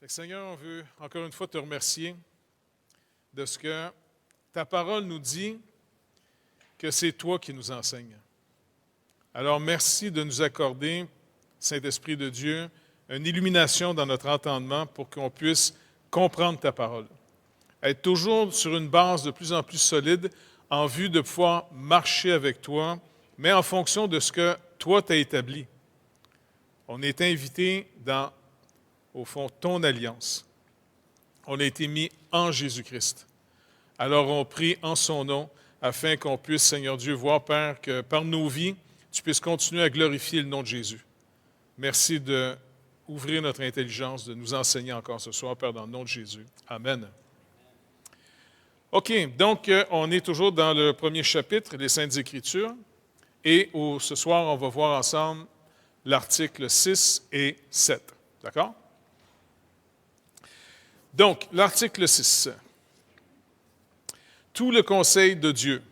Fait que Seigneur, on veut encore une fois te remercier de ce que ta parole nous dit que c'est toi qui nous enseignes. Alors merci de nous accorder, Saint-Esprit de Dieu, une illumination dans notre entendement pour qu'on puisse comprendre ta parole. Être toujours sur une base de plus en plus solide en vue de pouvoir marcher avec toi, mais en fonction de ce que toi t'as établi. On est invité dans, au fond, ton alliance. On a été mis en Jésus-Christ. Alors on prie en son nom afin qu'on puisse, Seigneur Dieu, voir, Père, que par nos vies, tu puisses continuer à glorifier le nom de Jésus. Merci d'ouvrir notre intelligence, de nous enseigner encore ce soir, Père, dans le nom de Jésus. Amen. OK, donc on est toujours dans le premier chapitre des Saintes Écritures et ce soir, on va voir ensemble l'article 6 et 7. D'accord? Donc, l'article 6. Tout le conseil de Dieu,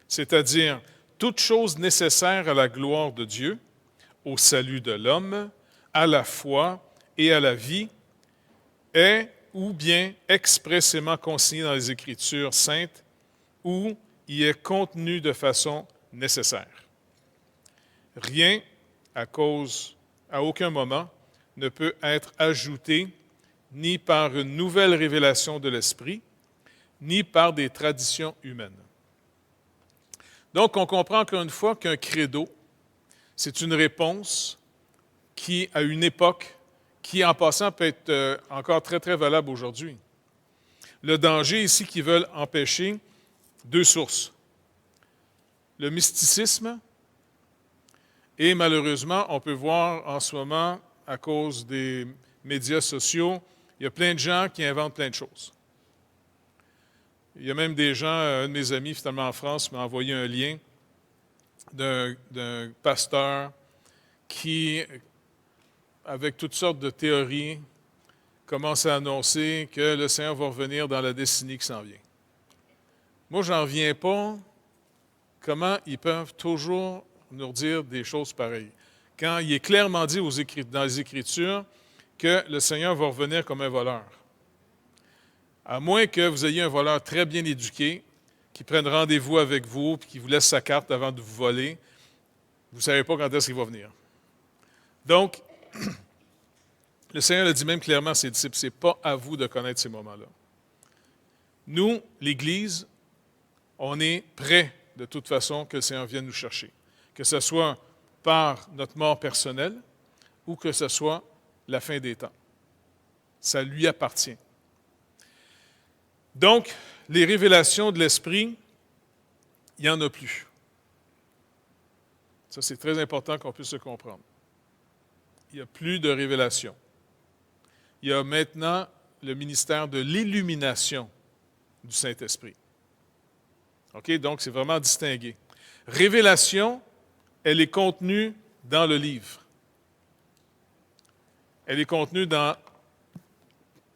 c'est-à-dire toute chose nécessaire à la gloire de Dieu, au salut de l'homme, à la foi et à la vie, est ou bien expressément consigné dans les Écritures saintes, ou y est contenu de façon nécessaire. Rien, à aucun moment, ne peut être ajouté ni par une nouvelle révélation de l'Esprit, ni par des traditions humaines. Donc, on comprend encore une fois qu'un credo, c'est une réponse qui, à une époque, qui, en passant, peut être encore très, très valable aujourd'hui. Le danger ici qui veulent empêcher, deux sources. Le mysticisme et malheureusement, on peut voir en ce moment, à cause des médias sociaux, il y a plein de gens qui inventent plein de choses. Il y a même des gens, un de mes amis, finalement en France, m'a envoyé un lien d'un pasteur qui, avec toutes sortes de théories, commence à annoncer que le Seigneur va revenir dans la décennie qui s'en vient. Moi, j'en reviens pas comment ils peuvent toujours nous dire des choses pareilles. Quand il est clairement dit dans les Écritures que le Seigneur va revenir comme un voleur. À moins que vous ayez un voleur très bien éduqué, qui prenne rendez-vous avec vous, puis qui vous laisse sa carte avant de vous voler, vous ne savez pas quand est-ce qu'il va venir. Donc, le Seigneur le dit même clairement à ses disciples, ce n'est pas à vous de connaître ces moments-là. Nous, l'Église, on est prêts de toute façon que le Seigneur vienne nous chercher. Que ce soit par notre mort personnelle ou que ce soit la fin des temps. Ça lui appartient. Donc, les révélations de l'Esprit, il n'y en a plus. Ça, c'est très important qu'on puisse le comprendre. Il n'y a plus de révélations. Il y a maintenant le ministère de l'illumination du Saint-Esprit. OK? Donc, c'est vraiment distingué. Révélation, elle est contenue dans le livre. Elle est contenue dans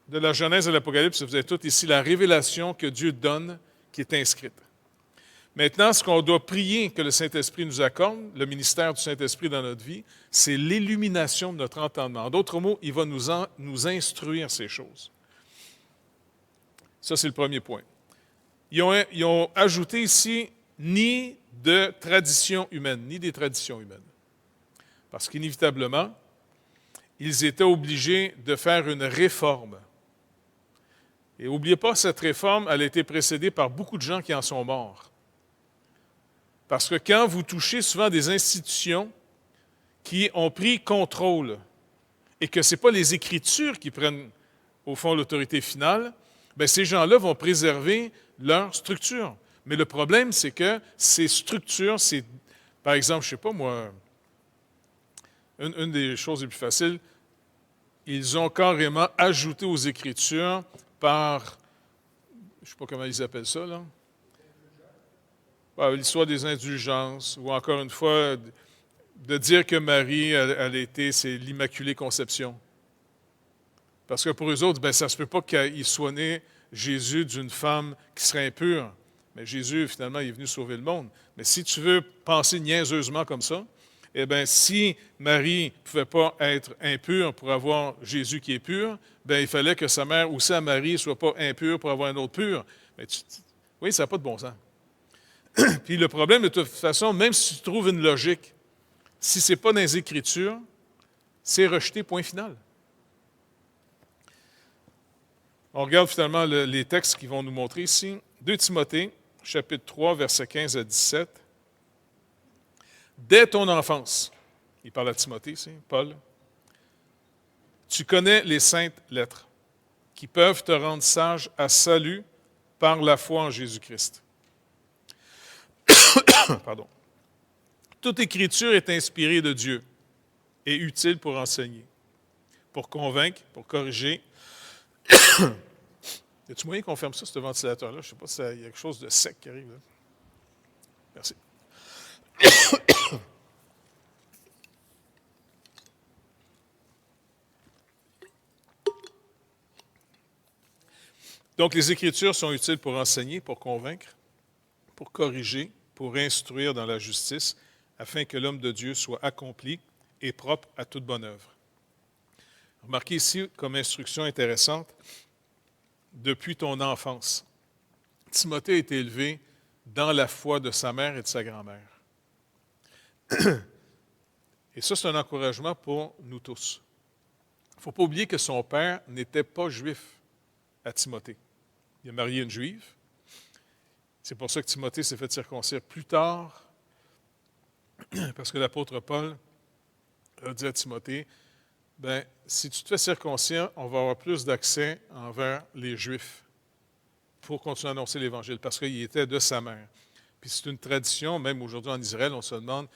de la Genèse à l'Apocalypse. Vous avez tout ici la révélation que Dieu donne qui est inscrite. Maintenant, ce qu'on doit prier que le Saint-Esprit nous accorde, le ministère du Saint-Esprit dans notre vie, c'est l'illumination de notre entendement. En d'autres mots, il va nous instruire ces choses. Ça, c'est le premier point. Ils ont ajouté ici ni de tradition humaine, ni des traditions humaines. Parce qu'inévitablement, ils étaient obligés de faire une réforme. Et n'oubliez pas, cette réforme, elle a été précédée par beaucoup de gens qui en sont morts. Parce que quand vous touchez souvent des institutions qui ont pris contrôle et que ce n'est pas les Écritures qui prennent, au fond, l'autorité finale, bien, ces gens-là vont préserver leur structure. Mais le problème, c'est que ces structures, c'est, par exemple, je ne sais pas moi, une des choses les plus faciles, ils ont carrément ajouté aux Écritures par, je ne sais pas comment ils appellent ça, là, l'histoire des indulgences, ou encore une fois, de dire que Marie, c'est l'Immaculée Conception. Parce que pour eux autres, ben, ça ne se peut pas qu'il soit né Jésus d'une femme qui serait impure. Mais Jésus, finalement, il est venu sauver le monde. Mais si tu veux penser niaiseusement comme ça, eh bien, si Marie ne pouvait pas être impure pour avoir Jésus qui est pur, bien, il fallait que sa mère aussi à Marie ne soit pas impure pour avoir un autre pur. Mais oui, ça n'a pas de bon sens. Puis le problème, de toute façon, même si tu trouves une logique, si ce n'est pas dans les Écritures, c'est rejeté, point final. On regarde finalement les textes qui vont nous montrer ici. 2 Timothée, chapitre 3, versets 15 à 17. Dès ton enfance, il parle à Timothée ici, Paul, tu connais les saintes lettres qui peuvent te rendre sage à salut par la foi en Jésus-Christ. Pardon. Toute écriture est inspirée de Dieu et utile pour enseigner, pour convaincre, pour corriger. Y a-t-il moyen qu'on ferme ça, ce ventilateur-là? Je ne sais pas s'il y a quelque chose de sec qui arrive là. Merci. Donc, les Écritures sont utiles pour enseigner, pour convaincre, pour corriger, pour instruire dans la justice, afin que l'homme de Dieu soit accompli et propre à toute bonne œuvre. Remarquez ici, comme instruction intéressante, depuis ton enfance. Timothée a été élevé dans la foi de sa mère et de sa grand-mère. Et ça, c'est un encouragement pour nous tous. Il ne faut pas oublier que son père n'était pas juif à Timothée. Il a marié une juive. C'est pour ça que Timothée s'est fait circoncire plus tard, parce que l'apôtre Paul a dit à Timothée, bien, si tu te fais circoncire, on va avoir plus d'accès envers les Juifs pour continuer à annoncer l'Évangile, parce qu'il était de sa mère. Puis c'est une tradition, même aujourd'hui en Israël, on se demande,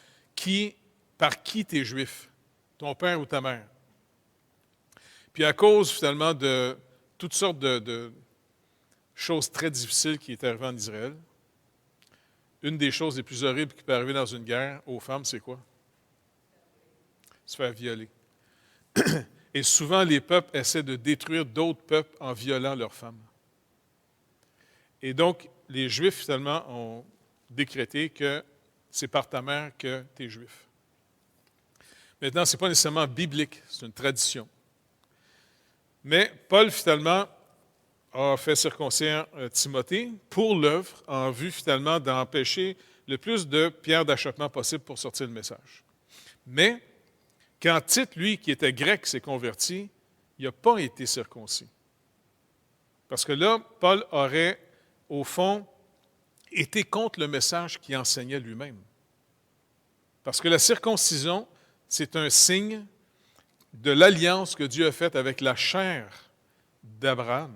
par qui tu es juif, ton père ou ta mère? Puis à cause finalement de toutes sortes de choses très difficiles qui étaient arrivées en Israël, une des choses les plus horribles qui peut arriver dans une guerre aux femmes, c'est quoi? Se faire violer. Et souvent, les peuples essaient de détruire d'autres peuples en violant leurs femmes. Et donc, les Juifs, finalement, ont décrété que c'est par ta mère que tu es juif. Maintenant, ce n'est pas nécessairement biblique, c'est une tradition. Mais Paul, finalement, a fait circoncire Timothée pour l'œuvre, en vue, finalement, d'empêcher le plus de pierres d'achoppement possible pour sortir le message. Mais, quand Tite, lui, qui était grec, s'est converti, il n'a pas été circoncis. Parce que là, Paul aurait, au fond, été contre le message qu'il enseignait lui-même. Parce que la circoncision, c'est un signe de l'alliance que Dieu a faite avec la chair d'Abraham,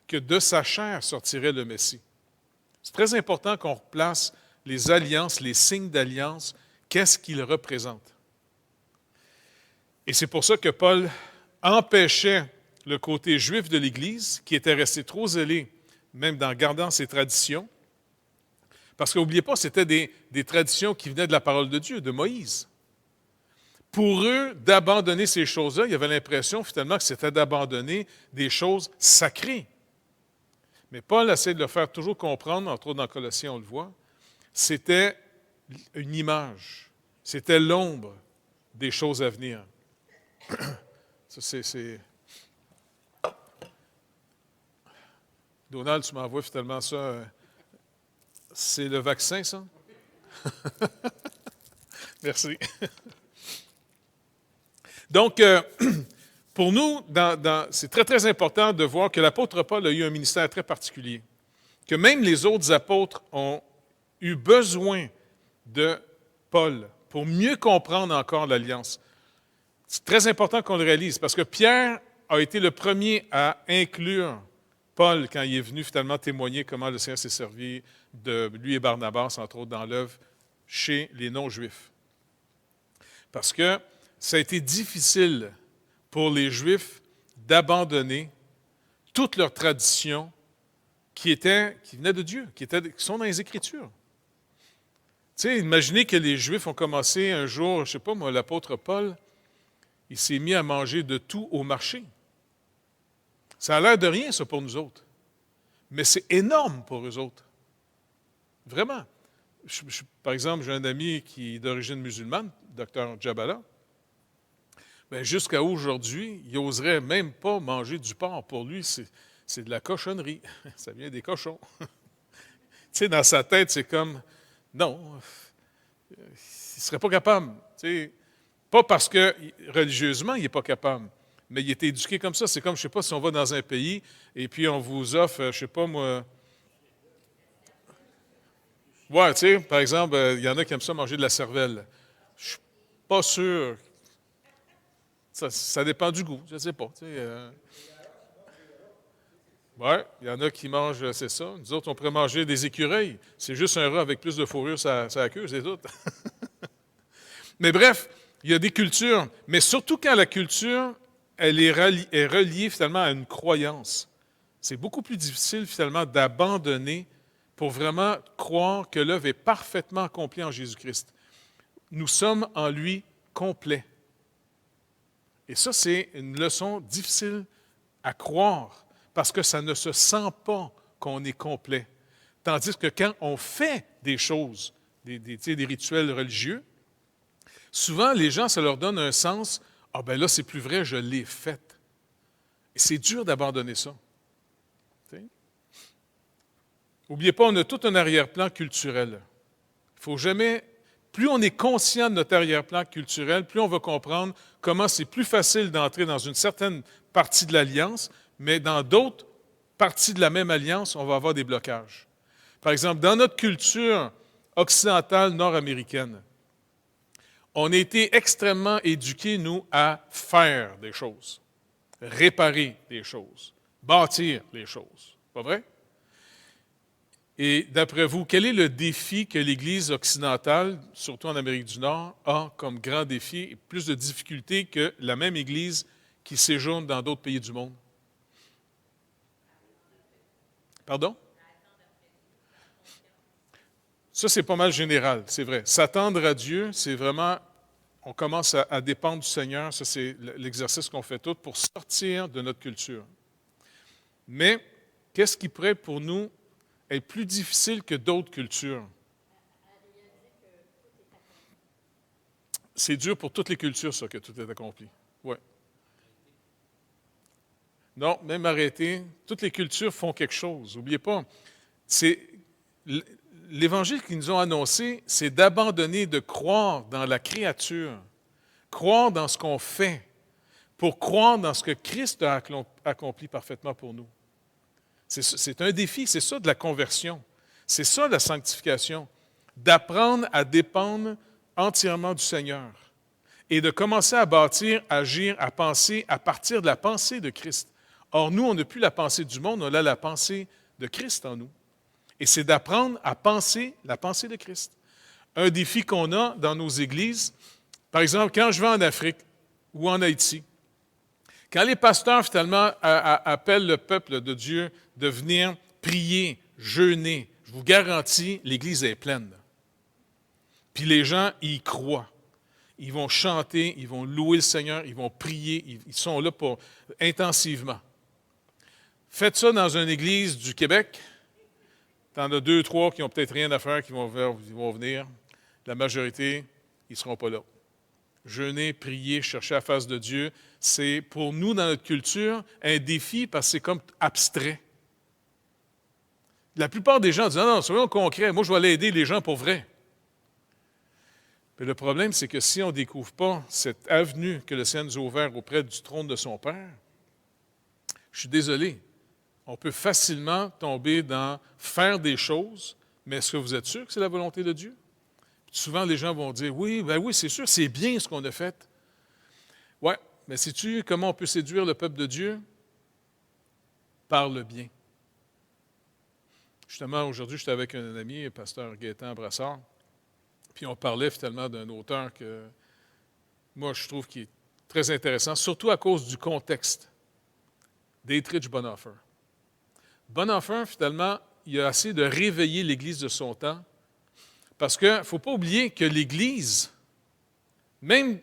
que de sa chair sortirait le Messie. C'est très important qu'on replace les alliances, les signes d'alliance, qu'est-ce qu'ils représentent. Et c'est pour ça que Paul empêchait le côté juif de l'Église, qui était resté trop zélé, même en gardant ses traditions, parce qu'oubliez pas, c'était des traditions qui venaient de la parole de Dieu, de Moïse. Pour eux, d'abandonner ces choses-là, il y avait l'impression finalement que c'était d'abandonner des choses sacrées. Mais Paul essaie de le faire toujours comprendre, entre autres dans Colossiens, on le voit, c'était une image, c'était l'ombre des choses à venir. Ça, c'est... Donald, tu m'envoies finalement ça. C'est le vaccin, ça? Merci. Donc, pour nous, c'est très, très important de voir que l'apôtre Paul a eu un ministère très particulier, que même les autres apôtres ont eu besoin de Paul pour mieux comprendre encore l'alliance. C'est très important qu'on le réalise, parce que Pierre a été le premier à inclure Paul quand il est venu finalement témoigner comment le Seigneur s'est servi de lui et Barnabas, entre autres, dans l'œuvre chez les non-juifs. Parce que ça a été difficile pour les Juifs d'abandonner toutes leurs traditions qui venaient de Dieu, qui sont dans les Écritures. Tu sais, imaginez que les Juifs ont commencé un jour, je ne sais pas moi, l'apôtre Paul, il s'est mis à manger de tout au marché. Ça a l'air de rien, ça, pour nous autres. Mais c'est énorme pour eux autres. Vraiment. Par exemple, j'ai un ami qui est d'origine musulmane, Dr Jabala. Bien, jusqu'à aujourd'hui, il n'oserait même pas manger du porc. Pour lui, c'est de la cochonnerie. Ça vient des cochons. Tu sais, dans sa tête, c'est comme, non, il ne serait pas capable. Tu sais, pas parce que religieusement, il n'est pas capable, mais il est éduqué comme ça. C'est comme, je ne sais pas, si on va dans un pays et puis on vous offre, je ne sais pas moi. Ouais, tu sais, par exemple, il y en a qui aiment ça manger de la cervelle. Je suis pas sûr. Ça dépend du goût, je ne sais pas. Tu sais, ouais, il y en a qui mangent, c'est ça. Nous autres, on pourrait manger des écureuils. C'est juste un rat avec plus de fourrure sur la queue, c'est tout. Mais bref, il y a des cultures, mais surtout quand la culture, elle est reliée finalement à une croyance. C'est beaucoup plus difficile finalement d'abandonner pour vraiment croire que l'œuvre est parfaitement accomplie en Jésus-Christ. Nous sommes en lui complets. Et ça, c'est une leçon difficile à croire parce que ça ne se sent pas qu'on est complet. Tandis que quand on fait des choses, des rituels religieux, souvent les gens, ça leur donne un sens, « Ah ben là, c'est plus vrai, je l'ai fait. » Et c'est dur d'abandonner ça. N'oubliez pas, on a tout un arrière-plan culturel. Il faut jamais, plus on est conscient de notre arrière-plan culturel, plus on va comprendre comment c'est plus facile d'entrer dans une certaine partie de l'alliance, mais dans d'autres parties de la même alliance, on va avoir des blocages. Par exemple, dans notre culture occidentale nord-américaine, on a été extrêmement éduqués, nous, à faire des choses, réparer des choses, bâtir les choses. Pas vrai? Et d'après vous, quel est le défi que l'Église occidentale, surtout en Amérique du Nord, a comme grand défi et plus de difficultés que la même Église qui séjourne dans d'autres pays du monde? Pardon? Ça, c'est pas mal général, c'est vrai. S'attendre à Dieu, c'est vraiment, on commence à dépendre du Seigneur. Ça, c'est l'exercice qu'on fait tous pour sortir de notre culture. Mais, qu'est-ce qui pourrait pour nous être plus difficile que d'autres cultures? C'est dur pour toutes les cultures, ça, que tout est accompli. Ouais. Non, même arrêter, toutes les cultures font quelque chose. N'oubliez pas, c'est l'Évangile qu'ils nous ont annoncé, c'est d'abandonner, de croire dans la créature, croire dans ce qu'on fait, pour croire dans ce que Christ a accompli parfaitement pour nous. C'est un défi, c'est ça de la conversion. C'est ça la sanctification, d'apprendre à dépendre entièrement du Seigneur et de commencer à bâtir, à agir, à penser à partir de la pensée de Christ. Or, nous, on n'a plus la pensée du monde, on a la pensée de Christ en nous. Et c'est d'apprendre à penser la pensée de Christ. Un défi qu'on a dans nos églises, par exemple, quand je vais en Afrique ou en Haïti, quand les pasteurs, finalement, appellent le peuple de Dieu de venir prier, jeûner, je vous garantis, l'Église est pleine. Puis les gens y croient. Ils vont chanter, ils vont louer le Seigneur, ils vont prier, ils sont là pour intensivement. Faites ça dans une église du Québec. T'en as 2, 3 qui n'ont peut-être rien à faire, qui vont venir. La majorité, ils ne seront pas là. Jeûner, prier, chercher la face de Dieu, c'est pour nous, dans notre culture, un défi parce que c'est comme abstrait. La plupart des gens disent « Non, soyons concrets, moi je vais aller aider les gens pour vrai. » Mais le problème, c'est que si on ne découvre pas cette avenue que le Seigneur nous a ouverte auprès du trône de son Père, je suis désolé, on peut facilement tomber dans faire des choses, mais est-ce que vous êtes sûr que c'est la volonté de Dieu? Souvent, les gens vont dire, oui, ben oui, c'est sûr, c'est bien ce qu'on a fait. Oui, mais sais-tu comment on peut séduire le peuple de Dieu? Par le bien. Justement, aujourd'hui, j'étais avec un ami, le pasteur Gaétan Brassard, puis on parlait finalement d'un auteur que moi, je trouve qui est très intéressant, surtout à cause du contexte. Dietrich Bonhoeffer. Bonhoeffer, finalement, il a essayé de réveiller l'Église de son temps. Parce qu'il ne faut pas oublier que l'Église, même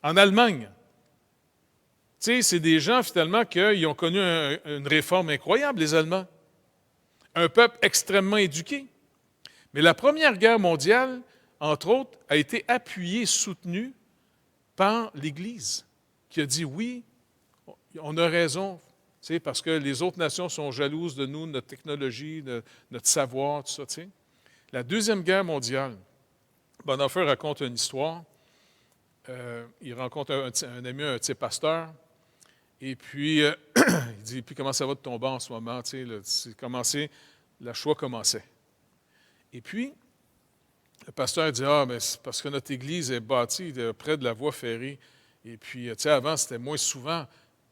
en Allemagne, tu sais, c'est des gens finalement qui ont connu une réforme incroyable, les Allemands. Un peuple extrêmement éduqué. Mais la Première Guerre mondiale, entre autres, a été appuyée, soutenue par l'Église, qui a dit oui, on a raison, parce que les autres nations sont jalouses de nous, notre technologie, notre savoir, tout ça. T'sais. La Deuxième Guerre mondiale, Bonhoeffer raconte une histoire. Il rencontre un ami, un pasteur, et puis il dit, puis comment ça va de ton bord en ce moment? La Shoah commençait. Et puis, le pasteur dit, mais c'est parce que notre église est bâtie près de la voie ferrée. Et puis, avant, c'était moins souvent,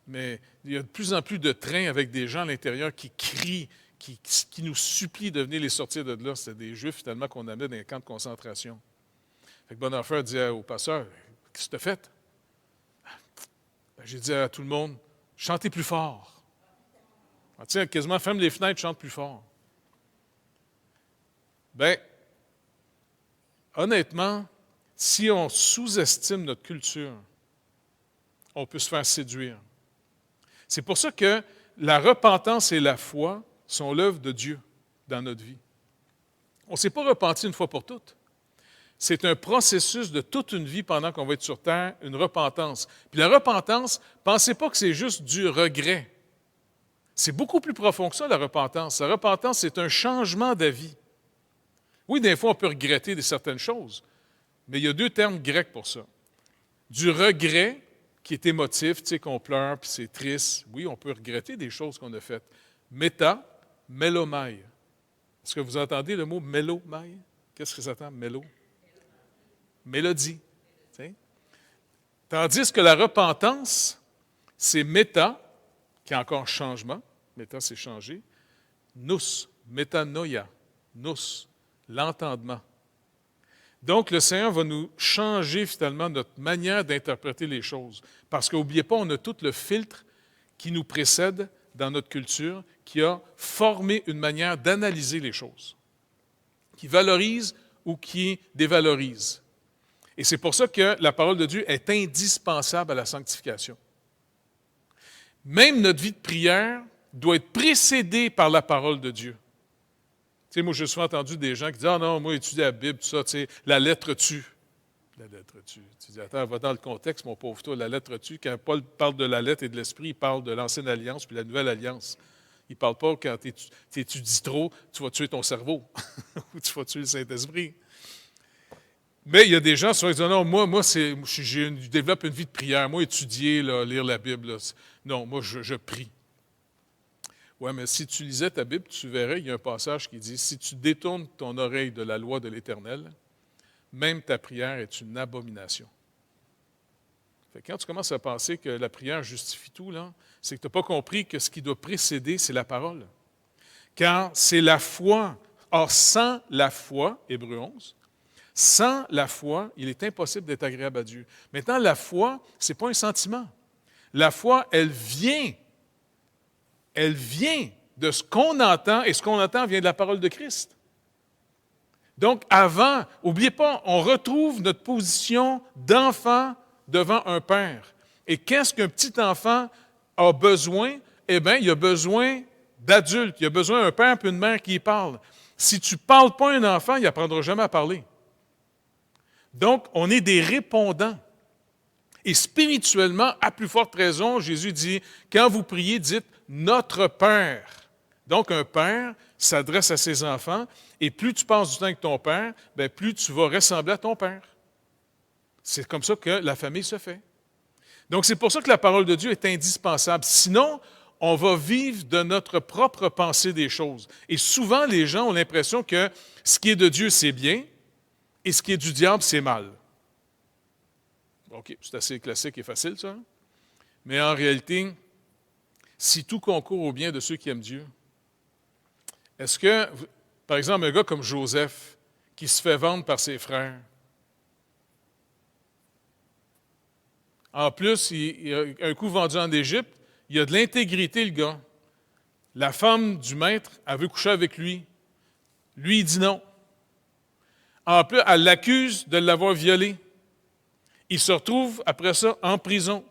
mais il y a de plus en plus de trains avec des gens à l'intérieur qui crient, qui nous supplient de venir les sortir de là. C'était des Juifs, finalement, qu'on amenait dans les camps de concentration. Fait que Bonhoeffer dit au pasteur, qu'est-ce que tu as fait? J'ai dit à tout le monde, chantez plus fort. Quasiment ferme les fenêtres, chante plus fort. Honnêtement, si on sous-estime notre culture, on peut se faire séduire. C'est pour ça que la repentance et la foi sont l'œuvre de Dieu dans notre vie. On ne s'est pas repenti une fois pour toutes. C'est un processus de toute une vie pendant qu'on va être sur terre, une repentance. Puis la repentance, pensez pas que c'est juste du regret. C'est beaucoup plus profond que ça, la repentance. La repentance, c'est un changement d'avis. Oui, des fois, on peut regretter certaines choses, mais il y a deux termes grecs pour ça. Du regret, qui est émotif, qu'on pleure, puis c'est triste. Oui, on peut regretter des choses qu'on a faites. Méta, mélomai. Est-ce que vous entendez le mot mélomai? Qu'est-ce que ça entend, mélo? Mélodie. T'sais? Tandis que la repentance, c'est méta, qui est encore changement. Méta, c'est changer. Nous, métanoia. Nous, l'entendement. Donc, le Seigneur va nous changer finalement notre manière d'interpréter les choses. Parce qu'oubliez pas, on a tout le filtre qui nous précède dans notre culture, qui a formé une manière d'analyser les choses, qui valorise ou qui dévalorise. Et c'est pour ça que la parole de Dieu est indispensable à la sanctification. Même notre vie de prière doit être précédée par la parole de Dieu. Tu sais, moi, j'ai souvent entendu des gens qui disent « Ah non, moi, étudier la Bible, tout ça, tu sais, la lettre tue. » La lettre tue. Tu dis « Attends, va dans le contexte, mon pauvre toi, la lettre tue. » Quand Paul parle de la lettre et de l'esprit, il parle de l'ancienne alliance puis la nouvelle alliance. Il ne parle pas quand tu étudies trop, tu vas tuer ton cerveau ou tu vas tuer le Saint-Esprit. Mais il y a des gens souvent qui disent « Non, moi je développe une vie de prière. Moi, étudier, là, lire la Bible, là, non, moi, je prie. » Oui, mais si tu lisais ta Bible, tu verrais, il y a un passage qui dit « Si tu détournes ton oreille de la loi de l'Éternel, même ta prière est une abomination. » Quand tu commences à penser que la prière justifie tout, là, c'est que tu n'as pas compris que ce qui doit précéder, c'est la parole. Car c'est la foi. Or, sans la foi, Hébreux 11, sans la foi, il est impossible d'être agréable à Dieu. Maintenant, la foi, ce n'est pas un sentiment. La foi, elle vient de ce qu'on entend, et ce qu'on entend vient de la parole de Christ. Donc, avant, n'oubliez pas, on retrouve notre position d'enfant devant un père. Et qu'est-ce qu'un petit enfant a besoin? Eh bien, il a besoin d'adultes. Il a besoin d'un père et une mère qui y parlent. Si tu ne parles pas à un enfant, il n'apprendra jamais à parler. Donc, on est des répondants. Et spirituellement, à plus forte raison, Jésus dit, quand vous priez, dites « Notre Père ». Donc, un père s'adresse à ses enfants, et plus tu passes du temps avec ton père, bien, plus tu vas ressembler à ton père. C'est comme ça que la famille se fait. Donc, c'est pour ça que la parole de Dieu est indispensable. Sinon, on va vivre de notre propre pensée des choses. Et souvent, les gens ont l'impression que ce qui est de Dieu, c'est bien, et ce qui est du diable, c'est mal. OK, c'est assez classique et facile, ça. Mais en réalité, si tout concourt au bien de ceux qui aiment Dieu, est-ce que, par exemple, un gars comme Joseph, qui se fait vendre par ses frères, en plus, il a un coup vendu en Égypte, il a de l'intégrité, le gars. La femme du maître, elle veut coucher avec lui. Lui, il dit non. En plus, elle l'accuse de l'avoir violé. Il se retrouve, après ça, en prison.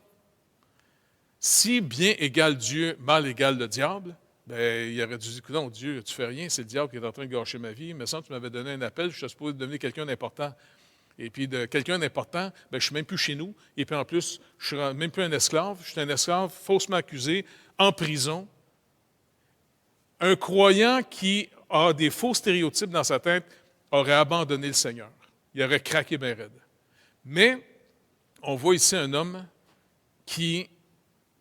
Si bien égale Dieu, mal égale le diable, ben, il aurait dû dire, non, Dieu, tu fais rien, c'est le diable qui est en train de gâcher ma vie. Il me semble que tu m'avais donné un appel, je suis supposé devenir quelqu'un d'important. Et puis, de quelqu'un d'important, ben, je ne suis même plus chez nous. Et puis, en plus, je ne suis même plus un esclave. Je suis un esclave faussement accusé, en prison. Un croyant qui a des faux stéréotypes dans sa tête aurait abandonné le Seigneur. Il aurait craqué bien raide. Mais, on voit ici un homme qui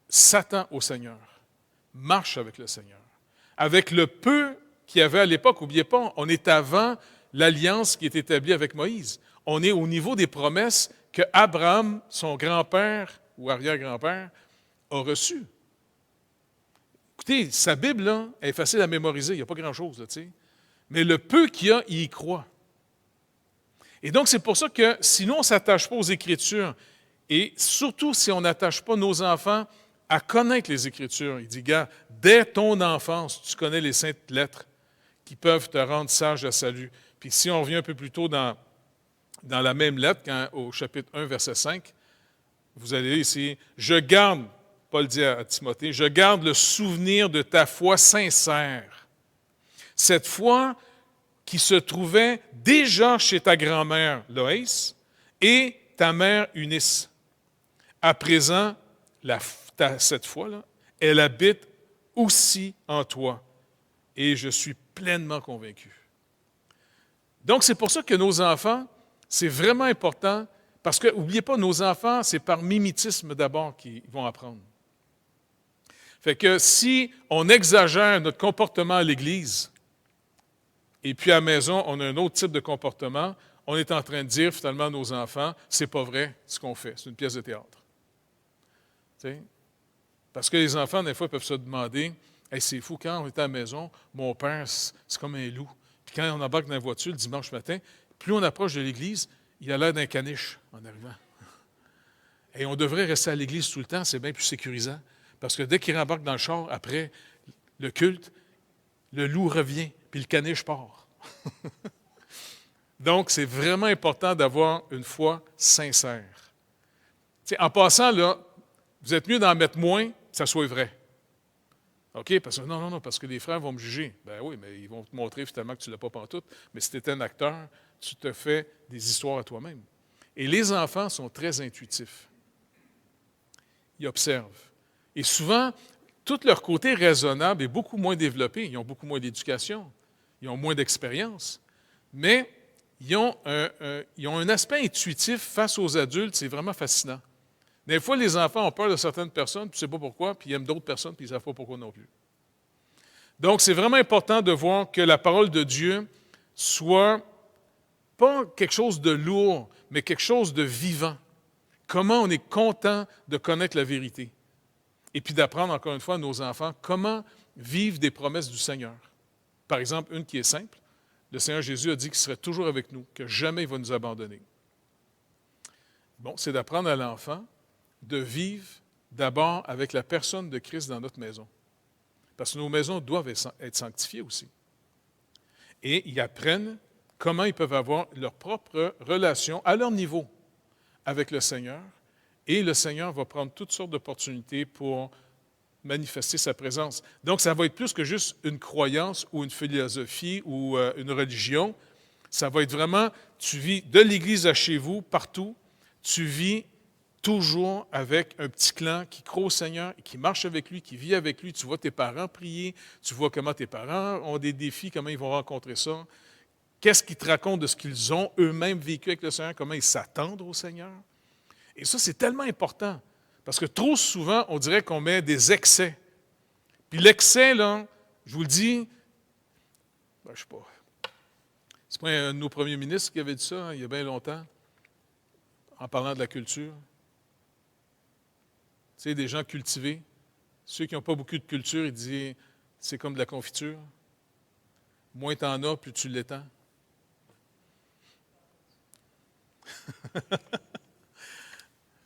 s'attend au Seigneur, marche avec le Seigneur. Avec le peu qu'il y avait à l'époque, n'oubliez pas, on est avant l'alliance qui est établie avec Moïse. On est au niveau des promesses que Abraham, son grand-père ou arrière-grand-père, a reçues. Écoutez, sa Bible, là, elle est facile à mémoriser, il n'y a pas grand-chose, là, tu sais. Mais le peu qu'il y a, il y croit. Et donc, c'est pour ça que si nous, on ne s'attache pas aux Écritures, et surtout si on n'attache pas nos enfants à connaître les Écritures, il dit, gars, dès ton enfance, tu connais les saintes lettres qui peuvent te rendre sage à salut. Puis si on revient un peu plus tôt dans la même lettre, au chapitre 1, verset 5, vous allez lire ici, « Je garde, Paul dit à Timothée, je garde le souvenir de ta foi sincère. Cette foi qui se trouvait déjà chez ta grand-mère Loïs et ta mère Eunice. À présent, cette foi-là, elle habite aussi en toi et je suis pleinement convaincu. » Donc, c'est pour ça que nos enfants, c'est vraiment important, parce que, n'oubliez pas, nos enfants, c'est par mimétisme d'abord qu'ils vont apprendre. Fait que si on exagère notre comportement à l'Église, et puis à la maison, on a un autre type de comportement, on est en train de dire finalement à nos enfants, c'est pas vrai ce qu'on fait, c'est une pièce de théâtre. T'sais? Parce que les enfants, des fois, peuvent se demander, hey, c'est fou, quand on est à la maison, mon père, c'est comme un loup. Puis quand on embarque dans la voiture le dimanche matin, plus on approche de l'Église, il a l'air d'un caniche en arrivant. Et on devrait rester à l'Église tout le temps, c'est bien plus sécurisant. Parce que dès qu'il rembarque dans le char, après le culte, le loup revient, puis le caniche part. Donc, c'est vraiment important d'avoir une foi sincère. T'sais, en passant, là, vous êtes mieux d'en mettre moins, que ça soit vrai. OK? Parce que non, parce que les frères vont me juger. Ben oui, mais ils vont te montrer finalement que tu ne l'as pas pantoute. Mais si tu es un acteur, tu te fais des histoires à toi-même. Et les enfants sont très intuitifs. Ils observent. Et souvent, tout leur côté raisonnable est beaucoup moins développé. Ils ont beaucoup moins d'éducation. Ils ont moins d'expérience. Mais ils ont un aspect intuitif face aux adultes. C'est vraiment fascinant. Des fois, les enfants ont peur de certaines personnes, puis tu ne sais pas pourquoi, puis ils aiment d'autres personnes, puis ils ne savent pas pourquoi non plus. Donc, c'est vraiment important de voir que la parole de Dieu soit pas quelque chose de lourd, mais quelque chose de vivant. Comment on est content de connaître la vérité. Et puis d'apprendre, encore une fois, à nos enfants comment vivre des promesses du Seigneur. Par exemple, une qui est simple, le Seigneur Jésus a dit qu'il serait toujours avec nous, que jamais il va nous abandonner. Bon, c'est d'apprendre à l'enfant de vivre d'abord avec la personne de Christ dans notre maison. Parce que nos maisons doivent être sanctifiées aussi. Et ils apprennent comment ils peuvent avoir leur propre relation à leur niveau avec le Seigneur. Et le Seigneur va prendre toutes sortes d'opportunités pour manifester sa présence. Donc, ça va être plus que juste une croyance ou une philosophie ou une religion. Ça va être vraiment, tu vis de l'Église à chez vous, partout, tu vis toujours avec un petit clan qui croit au Seigneur, qui marche avec lui, qui vit avec lui. Tu vois tes parents prier, tu vois comment tes parents ont des défis, comment ils vont rencontrer ça. Qu'est-ce qu'ils te racontent de ce qu'ils ont eux-mêmes vécu avec le Seigneur, comment ils s'attendent au Seigneur. Et ça, c'est tellement important, parce que trop souvent, on dirait qu'on met des excès. Puis l'excès, là, je vous le dis, je ne sais pas, c'est pas un de nos premiers ministres qui avait dit ça, hein, il y a bien longtemps, en parlant de la culture. Tu sais, des gens cultivés, ceux qui n'ont pas beaucoup de culture, ils disent, c'est comme de la confiture. Moins tu en as, plus tu l'étends.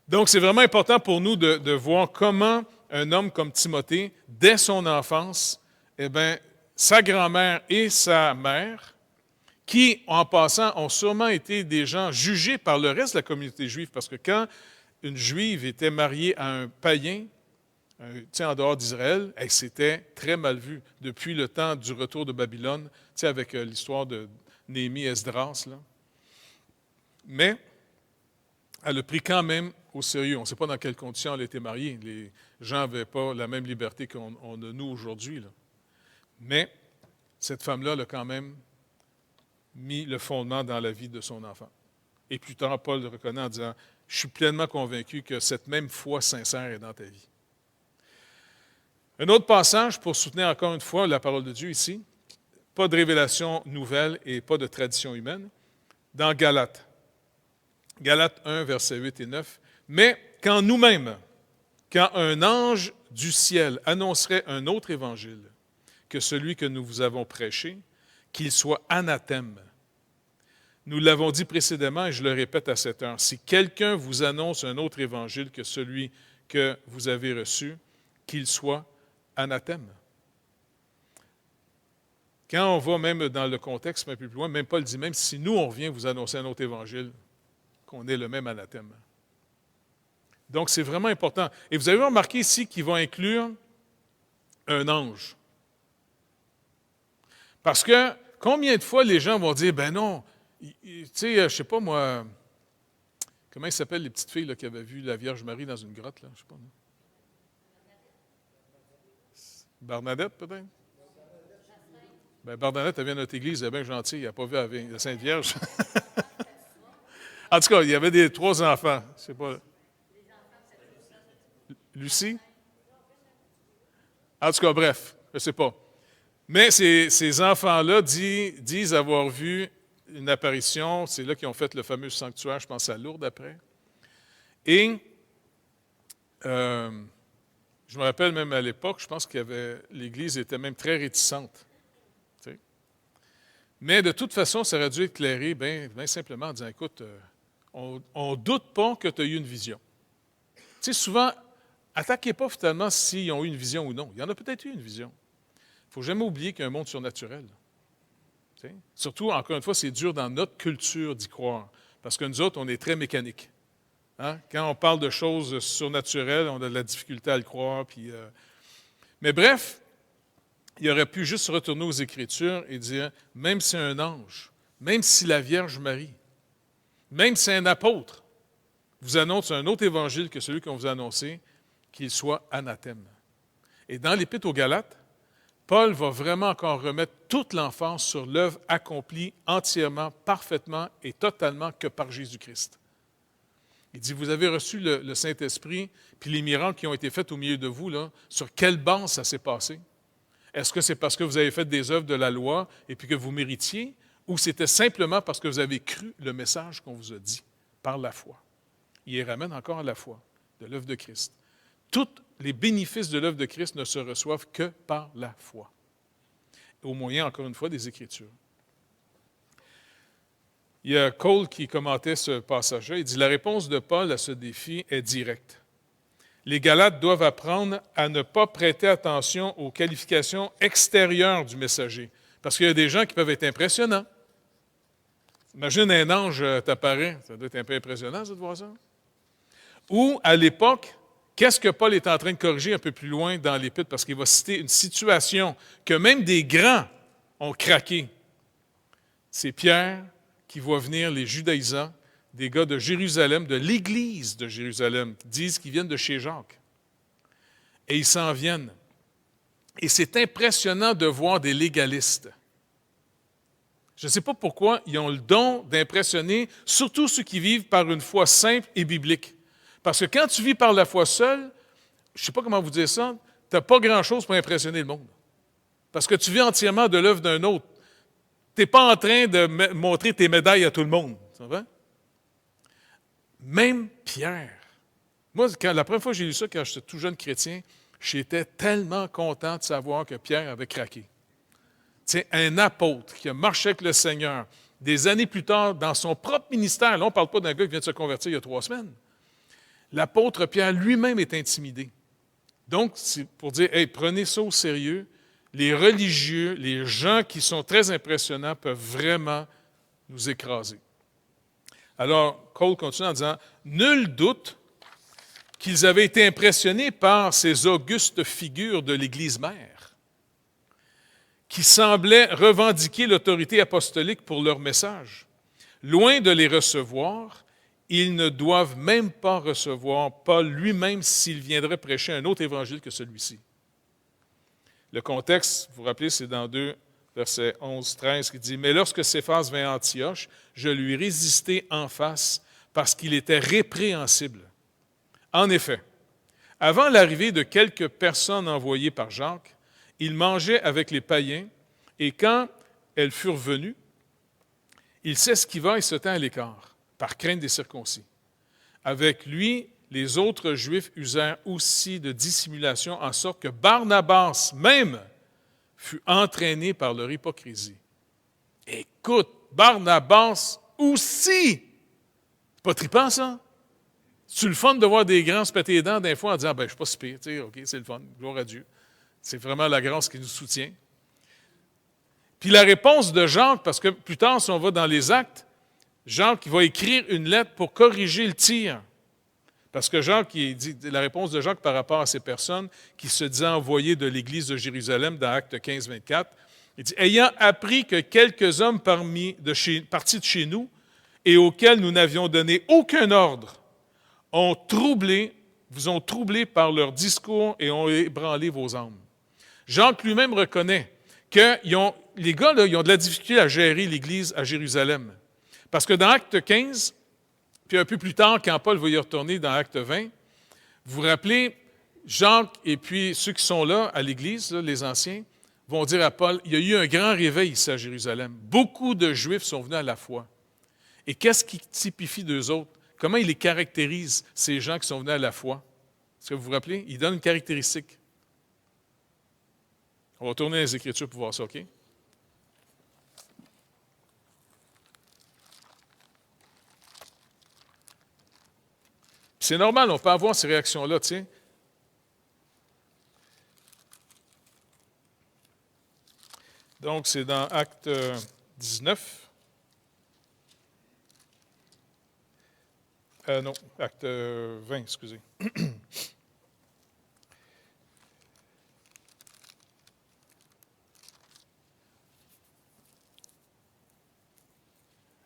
Donc, c'est vraiment important pour nous de voir comment un homme comme Timothée, dès son enfance, eh bien, sa grand-mère et sa mère, qui, en passant, ont sûrement été des gens jugés par le reste de la communauté juive, parce que quand une juive était mariée à un païen, en dehors d'Israël, c'était très mal vu depuis le temps du retour de Babylone, avec l'histoire de Néhémie et Esdras. Là. Mais elle a pris quand même au sérieux. On ne sait pas dans quelles conditions elle a été mariée. Les gens n'avaient pas la même liberté qu'on a nous aujourd'hui. Là. Mais cette femme-là, elle a quand même mis le fondement dans la vie de son enfant. Et plus tard, Paul le reconnaît en disant « Je suis pleinement convaincu que cette même foi sincère est dans ta vie. » Un autre passage pour soutenir encore une fois la parole de Dieu ici, pas de révélation nouvelle et pas de tradition humaine, dans Galates. Galates 1, versets 8 et 9. « Mais quand nous-mêmes, quand un ange du ciel annoncerait un autre évangile que celui que nous vous avons prêché, qu'il soit anathème. Nous l'avons dit précédemment et je le répète à cette heure. Si quelqu'un vous annonce un autre évangile que celui que vous avez reçu, qu'il soit anathème. » Quand on va même dans le contexte un peu plus loin, même Paul dit, même si nous, on revient vous annoncer un autre évangile, qu'on ait le même anathème. Donc, c'est vraiment important. Et vous avez remarqué ici qu'il va inclure un ange. Parce que combien de fois les gens vont dire, ben non, tu sais, je ne sais pas moi, comment ils s'appellent les petites filles là, qui avaient vu la Vierge Marie dans une grotte, là, je ne sais pas. Non? Bernadette, peut-être? Ben, Bernadette, elle vient de notre église, elle est bien gentille, elle n'a pas vu la Sainte Vierge. En tout cas, il y avait trois enfants, je ne sais pas. Lucie? En tout cas, bref, je ne sais pas. Mais ces enfants-là disent avoir vu une apparition. C'est là qu'ils ont fait le fameux sanctuaire, je pense à Lourdes après. Et je me rappelle même à l'époque, je pense que l'Église était même très réticente. T'sais. Mais de toute façon, ça aurait dû éclairer bien simplement en disant, écoute, on ne doute pas que tu as eu une vision. Tu sais, souvent, attaquez pas finalement s'ils ont eu une vision ou non. Il y en a peut-être eu une vision. Il ne faut jamais oublier qu'il y a un monde surnaturel. T'sais? Surtout, encore une fois, c'est dur dans notre culture d'y croire. Parce que nous autres, on est très mécaniques. Hein? Quand on parle de choses surnaturelles, on a de la difficulté à le croire. Mais bref, il aurait pu juste retourner aux Écritures et dire, même si un ange, même si la Vierge Marie, même si un apôtre vous annonce un autre évangile que celui qu'on vous a annoncé, qu'il soit anathème. Et dans l'Épître aux Galates, Paul va vraiment encore remettre toute l'emphase sur l'œuvre accomplie entièrement, parfaitement et totalement que par Jésus-Christ. Il dit, vous avez reçu le Saint-Esprit, puis les miracles qui ont été faits au milieu de vous, là, sur quelle base ça s'est passé? Est-ce que c'est parce que vous avez fait des œuvres de la loi et puis que vous méritiez, ou c'était simplement parce que vous avez cru le message qu'on vous a dit, par la foi? Il les ramène encore à la foi, de l'œuvre de Christ. Tous les bénéfices de l'œuvre de Christ ne se reçoivent que par la foi, au moyen, encore une fois, des Écritures. Il y a Cole qui commentait ce passage-là. Il dit « La réponse de Paul à ce défi est directe. Les Galates doivent apprendre à ne pas prêter attention aux qualifications extérieures du messager. Parce qu'il y a des gens qui peuvent être impressionnants. Imagine un ange t'apparaît. Ça doit être un peu impressionnant, ça, de voir ça. Ou, à l'époque, qu'est-ce que Paul est en train de corriger un peu plus loin dans l'Épître? Parce qu'il va citer une situation que même des grands ont craqué. C'est Pierre qui voit venir les judaïsants, des gars de Jérusalem, de l'Église de Jérusalem, qui disent qu'ils viennent de chez Jacques. Et ils s'en viennent. Et c'est impressionnant de voir des légalistes. Je ne sais pas pourquoi ils ont le don d'impressionner, surtout ceux qui vivent par une foi simple et biblique. Parce que quand tu vis par la foi seule, je ne sais pas comment vous dire ça, tu n'as pas grand-chose pour impressionner le monde. Parce que tu vis entièrement de l'œuvre d'un autre. Tu n'es pas en train de montrer tes médailles à tout le monde. Ça va? Même Pierre. Moi, la première fois que j'ai lu ça, quand j'étais tout jeune chrétien, j'étais tellement content de savoir que Pierre avait craqué. C'est un apôtre qui a marché avec le Seigneur. Des années plus tard, dans son propre ministère, là, on ne parle pas d'un gars qui vient de se convertir il y a 3 semaines. L'apôtre Pierre lui-même est intimidé. Donc, c'est pour dire, hey, prenez ça au sérieux. Les religieux, les gens qui sont très impressionnants peuvent vraiment nous écraser. Alors, Cole continue en disant, nul doute qu'ils avaient été impressionnés par ces augustes figures de l'Église mère, qui semblaient revendiquer l'autorité apostolique pour leur message. Loin de les recevoir, ils ne doivent même pas recevoir Paul lui-même s'il viendrait prêcher un autre évangile que celui-ci. Le contexte, vous vous rappelez, c'est dans 2 versets 11-13, qui dit « Mais lorsque Céphas vint à Antioche, je lui résistai en face parce qu'il était répréhensible. » En effet, avant l'arrivée de quelques personnes envoyées par Jacques, il mangeait avec les païens, et quand elles furent venues, il s'esquiva et se tint à l'écart, par crainte des circoncis. Avec lui, les autres Juifs usèrent aussi de dissimulation, en sorte que Barnabas même fut entraîné par leur hypocrisie. Écoute, Barnabas aussi! C'est pas trippant, ça? C'est le fun de voir des grands se péter les dents des fois en disant « ben je suis pas si pire, tu sais, OK, c'est le fun, gloire à Dieu. » C'est vraiment la grâce qui nous soutient. Puis la réponse de Jacques, parce que plus tard, si on va dans les Actes, Jacques va écrire une lettre pour corriger le tir. Parce que Jacques, il dit, la réponse de Jacques par rapport à ces personnes qui se disaient envoyées de l'Église de Jérusalem dans Actes 15, 24, il dit « Ayant appris que quelques hommes partis de chez nous et auxquels nous n'avions donné aucun ordre, vous ont troublé par leur discours et ont ébranlé vos âmes. » Jacques lui-même reconnaît que les gars, là, ils ont de la difficulté à gérer l'Église à Jérusalem. Parce que dans Acte 15, puis un peu plus tard, quand Paul va y retourner dans Acte 20, vous vous rappelez, Jacques et puis ceux qui sont là à l'Église, là, les anciens, vont dire à Paul, il y a eu un grand réveil ici à Jérusalem. Beaucoup de Juifs sont venus à la foi. Et qu'est-ce qui typifie d'eux autres? Comment il les caractérise, ces gens qui sont venus à la foi? Est-ce que vous vous rappelez? Il donne une caractéristique. On va tourner les Écritures pour voir ça, OK? C'est normal, on peut avoir ces réactions-là, tu sais. Donc, c'est dans Acte 19. Non, Acte 20, excusez.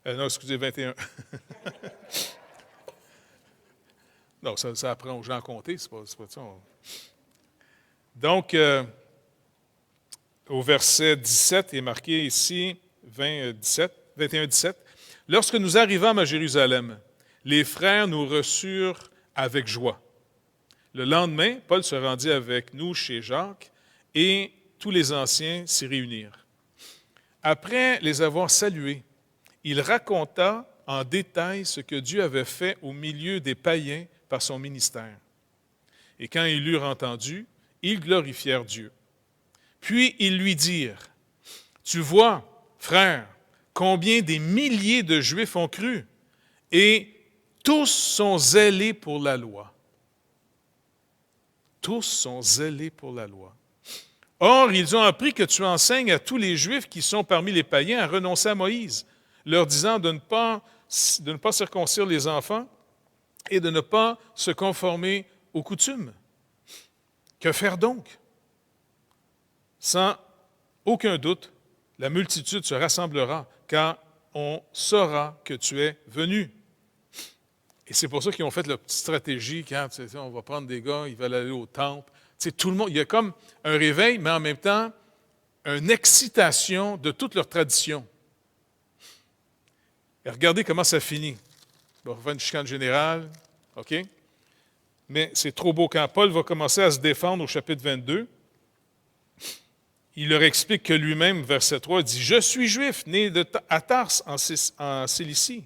Non, excusez, 21. Non, ça apprend aux gens à compter, c'est pas ça. Donc, au verset 17, il est marqué ici, 21-17, « Lorsque nous arrivâmes à Jérusalem, les frères nous reçurent avec joie. Le lendemain, Paul se rendit avec nous chez Jacques et tous les anciens s'y réunirent. Après les avoir salués, il raconta en détail ce que Dieu avait fait au milieu des païens par son ministère. Et quand ils l'eurent entendu, ils glorifièrent Dieu. Puis ils lui dirent, « Tu vois, frère, combien des milliers de Juifs ont cru, et tous sont zélés pour la loi. » Tous sont zélés pour la loi. Or, ils ont appris que tu enseignes à tous les Juifs qui sont parmi les païens à renoncer à Moïse, leur disant de ne pas circoncire les enfants et de ne pas se conformer aux coutumes. Que faire donc? Sans aucun doute, la multitude se rassemblera, car on saura que tu es venu. Et c'est pour ça qu'ils ont fait leur petite stratégie, quand on va prendre des gars, ils veulent aller au temple. Tout le monde, il y a comme un réveil, mais en même temps, une excitation de toute leur tradition. Et regardez comment ça finit. On va faire une chicane générale, OK? Mais c'est trop beau. Quand Paul va commencer à se défendre au chapitre 22, il leur explique que lui-même, verset 3, dit « Je suis juif, né à Tarse, en Cilicie.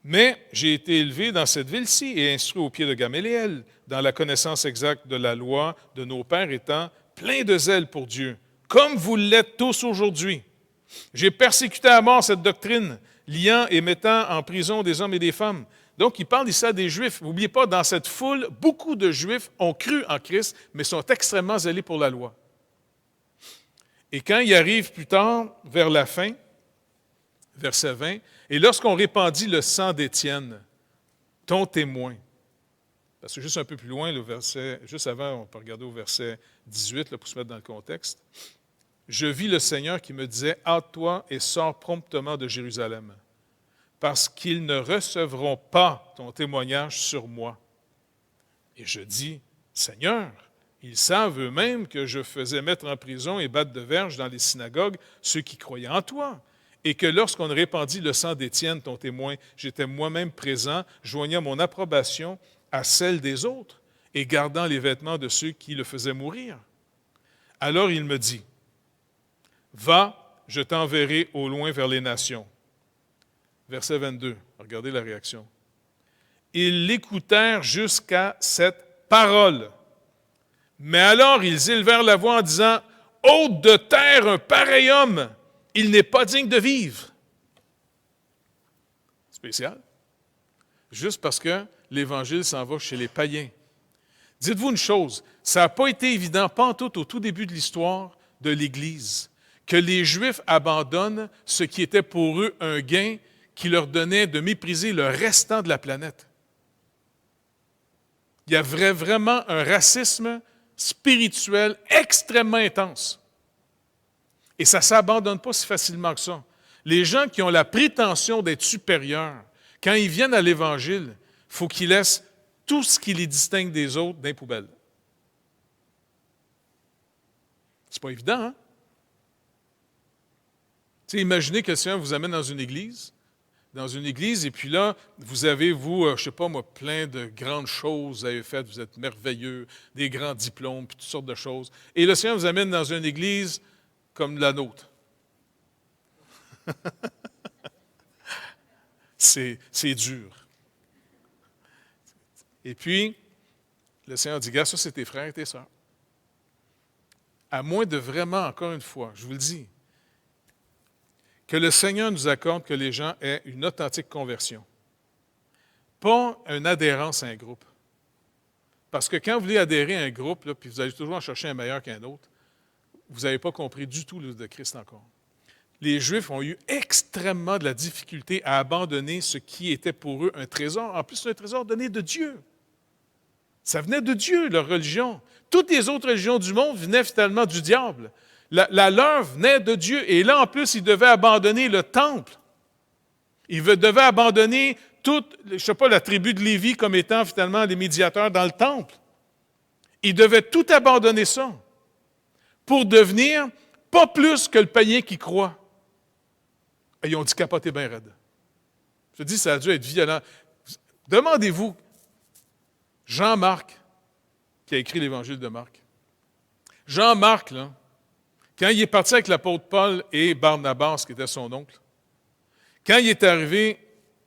Mais j'ai été élevé dans cette ville-ci et instruit au pied de Gamaliel, dans la connaissance exacte de la loi de nos pères, étant plein de zèle pour Dieu, comme vous l'êtes tous aujourd'hui. J'ai persécuté à mort cette doctrine, liant et mettant en prison des hommes et des femmes. » Donc, il parle ici des Juifs. N'oubliez pas, dans cette foule, beaucoup de Juifs ont cru en Christ, mais sont extrêmement zélés pour la loi. Et quand il arrive plus tard, vers la fin, verset 20, « Et lorsqu'on répandit le sang d'Étienne, ton témoin, Parce que juste un peu plus loin, le verset, juste avant, on peut regarder au verset 18 là, pour se mettre dans le contexte. Je vis le Seigneur qui me disait, hâte-toi et sors promptement de Jérusalem, parce qu'ils ne recevront pas ton témoignage sur moi. Et je dis, Seigneur, ils savent eux-mêmes que je faisais mettre en prison et battre de verge dans les synagogues ceux qui croyaient en toi, et que lorsqu'on répandit le sang d'Étienne, ton témoin, j'étais moi-même présent, joignant mon approbation à celle des autres, et gardant les vêtements de ceux qui le faisaient mourir. Alors il me dit, va, je t'enverrai au loin vers les nations. Verset 22, regardez la réaction. Ils l'écoutèrent jusqu'à cette parole. Mais alors ils élevèrent la voix en disant, ôte de terre un pareil homme, il n'est pas digne de vivre. Spécial. Juste parce que l'Évangile s'en va chez les païens. Dites-vous une chose, ça n'a pas été évident, pas en tout, au tout début de l'histoire de l'Église, que les Juifs abandonnent ce qui était pour eux un gain qui leur donnait de mépriser le restant de la planète. Il y avait vraiment un racisme spirituel extrêmement intense. Et ça ne s'abandonne pas si facilement que ça. Les gens qui ont la prétention d'être supérieurs, quand ils viennent à l'Évangile, il faut qu'ils laissent tout ce qui les distingue des autres dans les poubelles. C'est pas évident, hein? Tu sais, imaginez que le Seigneur vous amène dans une église, et puis là, vous avez, je ne sais pas moi, plein de grandes choses vous avez faites, vous êtes merveilleux, des grands diplômes, puis toutes sortes de choses. Et le Seigneur vous amène dans une église comme la nôtre. C'est dur. Et puis, le Seigneur dit, gars, ça c'est tes frères et tes sœurs. À moins de vraiment, encore une fois, je vous le dis, que le Seigneur nous accorde que les gens aient une authentique conversion. Pas une adhérence à un groupe. Parce que quand vous voulez adhérer à un groupe, là, puis vous allez toujours en chercher un meilleur qu'un autre, vous n'avez pas compris du tout l'œuvre de Christ encore. Les Juifs ont eu extrêmement de la difficulté à abandonner ce qui était pour eux un trésor. En plus, c'est un trésor donné de Dieu. Ça venait de Dieu, leur religion. Toutes les autres religions du monde venaient finalement du diable. La leur venait de Dieu. Et là, en plus, ils devaient abandonner le temple. Ils devaient abandonner toute, je ne sais pas, la tribu de Lévi comme étant finalement les médiateurs dans le temple. Ils devaient tout abandonner ça pour devenir pas plus que le païen qui croit. Et ils ont dit capoter bien raide. Je dis, ça a dû être violent. Demandez-vous, Jean-Marc, qui a écrit l'Évangile de Marc. Jean-Marc, là, quand il est parti avec l'apôtre Paul et Barnabas, qui était son oncle, quand il est arrivé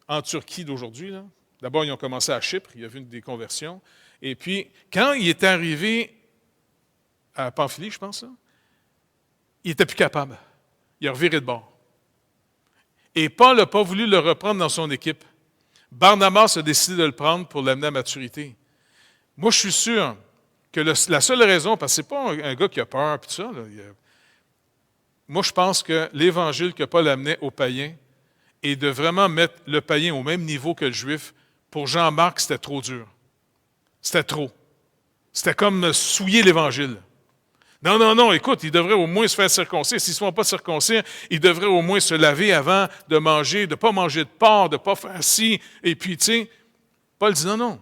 en Turquie d'aujourd'hui, là, d'abord ils ont commencé à Chypre, il y a eu des conversions, et puis quand il est arrivé à Pamphylie, je pense, là, il n'était plus capable. Il a reviré de bord. Et Paul n'a pas voulu le reprendre dans son équipe. Barnabas a décidé de le prendre pour l'amener à maturité. Moi, je suis sûr que la seule raison, parce que ce n'est pas un gars qui a peur, puis tout ça, là, moi, je pense que l'Évangile que Paul amenait aux païens et de vraiment mettre le païen au même niveau que le juif, pour Jean-Marc, c'était trop dur. C'était trop. C'était comme souiller l'Évangile. Non, écoute, ils devraient au moins se faire circoncire. S'ils ne sont pas circoncis, ils devraient au moins se laver avant de manger, de ne pas manger de porc, de ne pas faire ci. Et puis, tu sais, Paul dit non.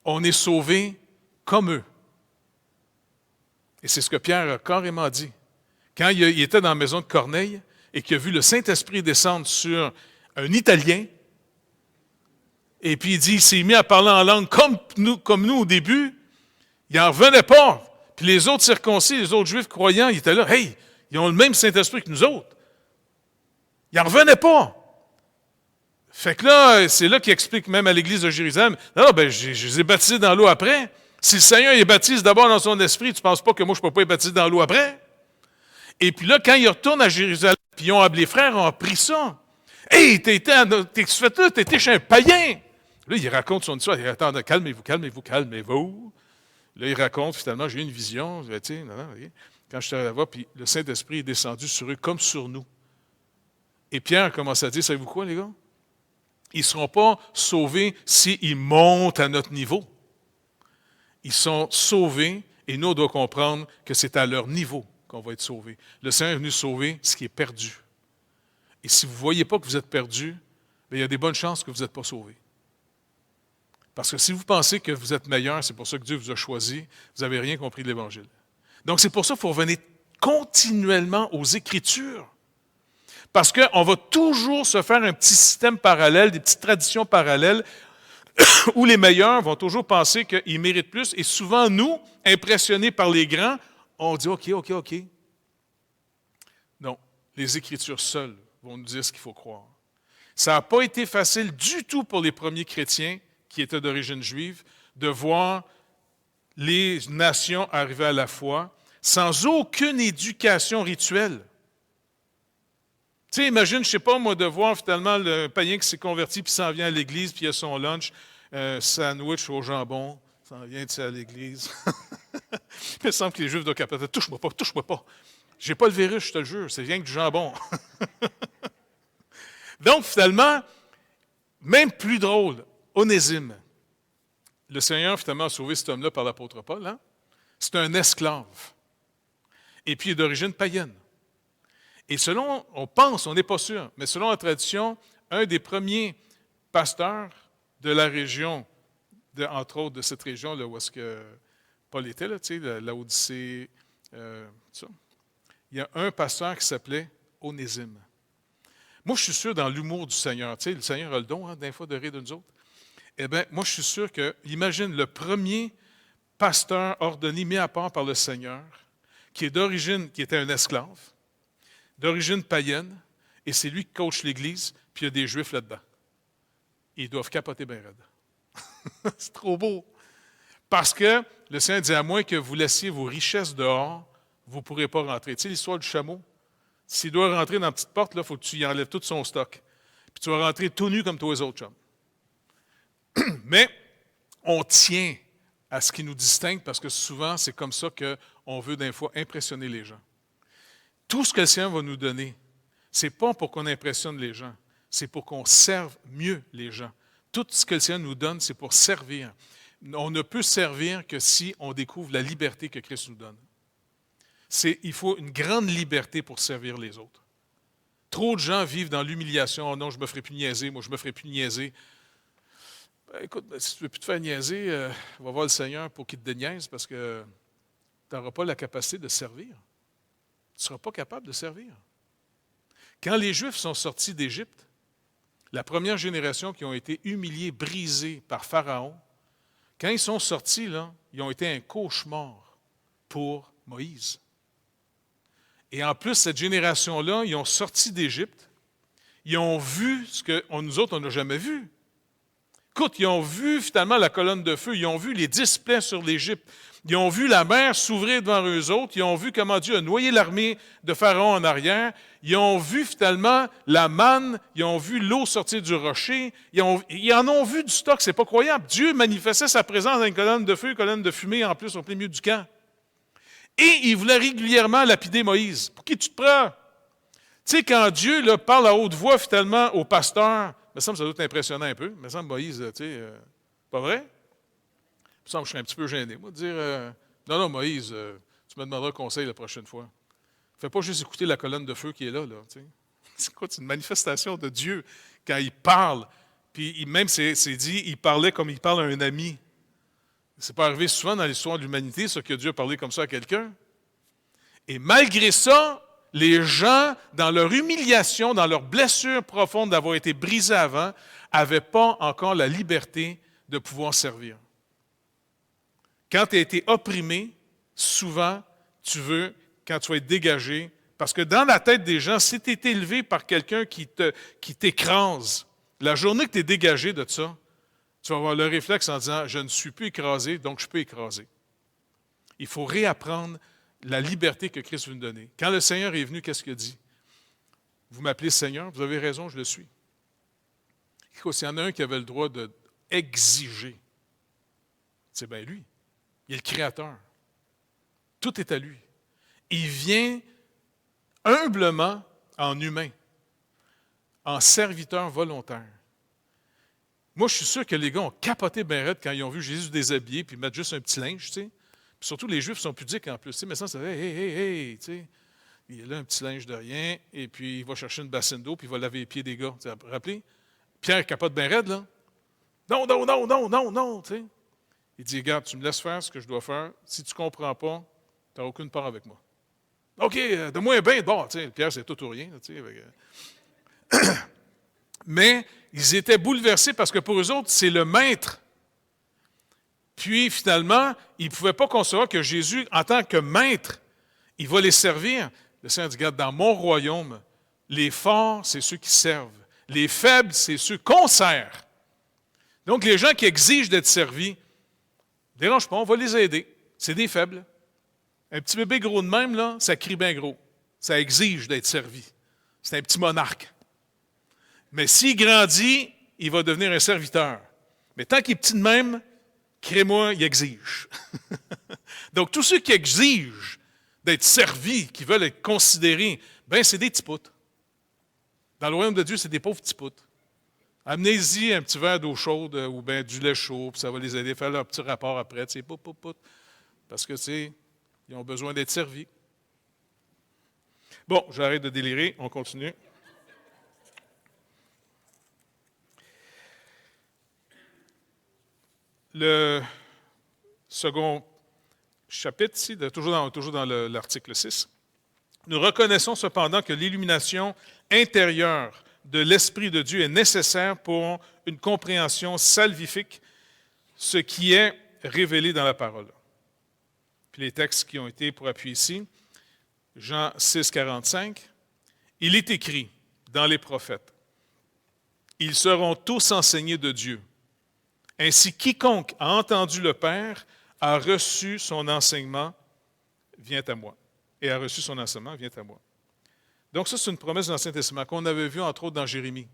On est sauvés comme eux. Et c'est ce que Pierre a carrément dit. Quand il était dans la maison de Corneille et qu'il a vu le Saint-Esprit descendre sur un Italien, et puis il dit, il s'est mis à parler en langue comme nous au début, il n'en revenait pas. Puis les autres circoncis, les autres Juifs croyants, ils étaient là, hey, ils ont le même Saint-Esprit que nous autres. Ils n'en revenaient pas. Fait que là, c'est là qu'il explique même à l'Église de Jérusalem, non, je les ai baptisés dans l'eau après. Si le Seigneur les baptise d'abord dans son esprit, tu ne penses pas que moi, je ne peux pas les baptiser dans l'eau après? Et puis là, quand ils retournent à Jérusalem, puis les frères ont appris ça. Hey, tu étais chez un païen. Là, il raconte son histoire. Il dit, attends, calmez-vous. Là, il raconte, finalement, j'ai eu une vision. Quand je suis allé là-bas, puis le Saint-Esprit est descendu sur eux comme sur nous. Et Pierre a commencé à dire, savez-vous quoi, les gars? Ils ne seront pas sauvés s'ils montent à notre niveau. Ils sont sauvés et nous, on doit comprendre que c'est à leur niveau qu'on va être sauvés. Le Seigneur est venu sauver ce qui est perdu. Et si vous ne voyez pas que vous êtes perdu, bien, il y a des bonnes chances que vous n'êtes pas sauvés. Parce que si vous pensez que vous êtes meilleur, c'est pour ça que Dieu vous a choisi, vous n'avez rien compris de l'Évangile. Donc c'est pour ça qu'il faut revenir continuellement aux Écritures. Parce qu'on va toujours se faire un petit système parallèle, des petites traditions parallèles, où les meilleurs vont toujours penser qu'ils méritent plus. Et souvent, nous, impressionnés par les grands, on dit OK. Non, les Écritures seules vont nous dire ce qu'il faut croire. Ça n'a pas été facile du tout pour les premiers chrétiens qui étaient d'origine juive de voir les nations arriver à la foi sans aucune éducation rituelle. Tu sais, imagine, je ne sais pas moi, de voir finalement le païen qui s'est converti puis s'en vient à l'église puis il a son lunch, sandwich au jambon, s'en vient à l'église. Il me semble que les Juifs doivent capoter. Touche-moi pas. J'ai pas le virus, je te le jure, c'est rien que du jambon. Donc, finalement, même plus drôle, Onésime. Le Seigneur, finalement, a sauvé cet homme-là par l'apôtre Paul. Hein? C'est un esclave. Et puis, il est d'origine païenne. Et selon, on n'est pas sûr, mais selon la tradition, un des premiers pasteurs de la région, entre autres de cette région là, où est-ce que Paul était, là, la Odyssée, ça. Il y a un pasteur qui s'appelait Onésime. Moi, je suis sûr, dans l'humour du Seigneur, le Seigneur a le don, des fois, de rire de nous autres. Eh bien, moi, je suis sûr que, imagine, le premier pasteur ordonné, mis à part par le Seigneur, qui était un esclave, d'origine païenne, et c'est lui qui coach l'Église, puis il y a des Juifs là-dedans. Ils doivent capoter bien raide. C'est trop beau. Parce que le Seigneur dit, à moins que vous laissiez vos richesses dehors, vous ne pourrez pas rentrer. Tu sais l'histoire du chameau? S'il doit rentrer dans la petite porte, il faut que tu y enlèves tout son stock. Puis tu vas rentrer tout nu comme tous les autres chums. Mais on tient à ce qui nous distingue parce que souvent, c'est comme ça qu'on veut des fois impressionner les gens. Tout ce que le Seigneur va nous donner, ce n'est pas pour qu'on impressionne les gens, c'est pour qu'on serve mieux les gens. Tout ce que le Seigneur nous donne, c'est pour servir. On ne peut servir que si on découvre la liberté que Christ nous donne. Il faut une grande liberté pour servir les autres. Trop de gens vivent dans l'humiliation. Oh non, je ne me ferai plus niaiser, moi je ne me ferai plus niaiser. Ben, écoute, si tu ne veux plus te faire niaiser, va voir le Seigneur pour qu'il te déniaise parce que tu n'auras pas la capacité de servir. Tu ne seras pas capable de servir. Quand les Juifs sont sortis d'Égypte, la première génération qui ont été humiliés, brisés par Pharaon, quand ils sont sortis, là, ils ont été un cauchemar pour Moïse. Et en plus, cette génération-là, ils ont sorti d'Égypte, ils ont vu ce que nous autres, on n'a jamais vu. Écoute, ils ont vu finalement la colonne de feu, ils ont vu les 10 plaies sur l'Égypte, ils ont vu la mer s'ouvrir devant eux autres, ils ont vu comment Dieu a noyé l'armée de Pharaon en arrière, ils ont vu finalement la manne, ils ont vu l'eau sortir du rocher, ils en ont vu du stock, c'est pas croyable. Dieu manifestait sa présence dans une colonne de feu, une colonne de fumée en plus au plein milieu du camp. Et il voulait régulièrement lapider Moïse. Pour qui tu te prends? Tu sais, quand Dieu là, parle à haute voix finalement au pasteur, il me semble que ça doit être impressionnant un peu. Il me semble Moïse, tu sais, pas vrai? Il me semble que je serais un petit peu gêné, moi, de dire non, Moïse, tu me demanderas conseil la prochaine fois. Fais pas juste écouter la colonne de feu qui est là, tu sais. C'est quoi? C'est une manifestation de Dieu quand il parle. Puis même, c'est dit, il parlait comme il parle à un ami. C'est pas arrivé souvent dans l'histoire de l'humanité, ça, que Dieu a parlé comme ça à quelqu'un. Et malgré ça, les gens, dans leur humiliation, dans leur blessure profonde d'avoir été brisés avant, n'avaient pas encore la liberté de pouvoir servir. Quand tu as été opprimé, souvent, tu veux, quand tu vas être dégagé, parce que dans la tête des gens, si tu es élevé par quelqu'un qui t'écrase, la journée que tu es dégagé de ça, tu vas avoir le réflexe en disant « je ne suis plus écrasé, donc je peux écraser ». Il faut réapprendre la liberté que Christ veut nous donner. Quand le Seigneur est venu, qu'est-ce qu'il a dit? Vous m'appelez Seigneur, vous avez raison, je le suis. S'il y en a un qui avait le droit d'exiger, c'est bien lui. Il est le Créateur. Tout est à lui. Il vient humblement en humain, en serviteur volontaire. Moi, je suis sûr que les gars ont capoté ben raide quand ils ont vu Jésus déshabillé puis mettre juste un petit linge, tu sais. Puis surtout, les Juifs sont pudiques en plus, tu sais. Mais ça fait « hey, hey, hey », tu sais. Il a là un petit linge de rien, et puis il va chercher une bassine d'eau, puis il va laver les pieds des gars. Tu te rappelez? Pierre capote ben raide, là. Non, non, non, non, non, non, tu sais. Il dit, regarde, tu me laisses faire ce que je dois faire. Si tu ne comprends pas, tu n'as aucune part avec moi. OK, donne-moi un bain de bord. Tu sais, Pierre, c'est tout ou rien. Tu sais, mais ils étaient bouleversés parce que pour eux autres, c'est le maître. Puis finalement, ils ne pouvaient pas concevoir que Jésus, en tant que maître, il va les servir. Le Seigneur dit, regarde, dans mon royaume, les forts, c'est ceux qui servent. Les faibles, c'est ceux qu'on sert. Donc, les gens qui exigent d'être servis, ne dérange pas, on va les aider. C'est des faibles. Un petit bébé gros de même, là, ça crie bien gros. Ça exige d'être servi. C'est un petit monarque. Mais s'il grandit, il va devenir un serviteur. Mais tant qu'il est petit de même, crée-moi, il exige. Donc, tous ceux qui exigent d'être servis, qui veulent être considérés, ben c'est des petits poutres. Dans le royaume de Dieu, c'est des pauvres petits poutres. Amenez-y un petit verre d'eau chaude ou bien du lait chaud, puis ça va les aider à faire leur petit rapport après. Tu sais, parce que, tu sais, ils ont besoin d'être servis. Bon, j'arrête de délirer, on continue. Le second chapitre, ici, toujours dans l'article 6. Nous reconnaissons cependant que l'illumination intérieure de l'Esprit de Dieu est nécessaire pour une compréhension salvifique, ce qui est révélé dans la parole. Puis les textes qui ont été pour appuyer ici, Jean 6, 45, il est écrit dans les prophètes, ils seront tous enseignés de Dieu. Ainsi, quiconque a entendu le Père a reçu son enseignement, vient à moi. Et a reçu son enseignement, vient à moi. Donc ça, c'est une promesse de l'Ancien Testament qu'on avait vue, entre autres, dans Jérémie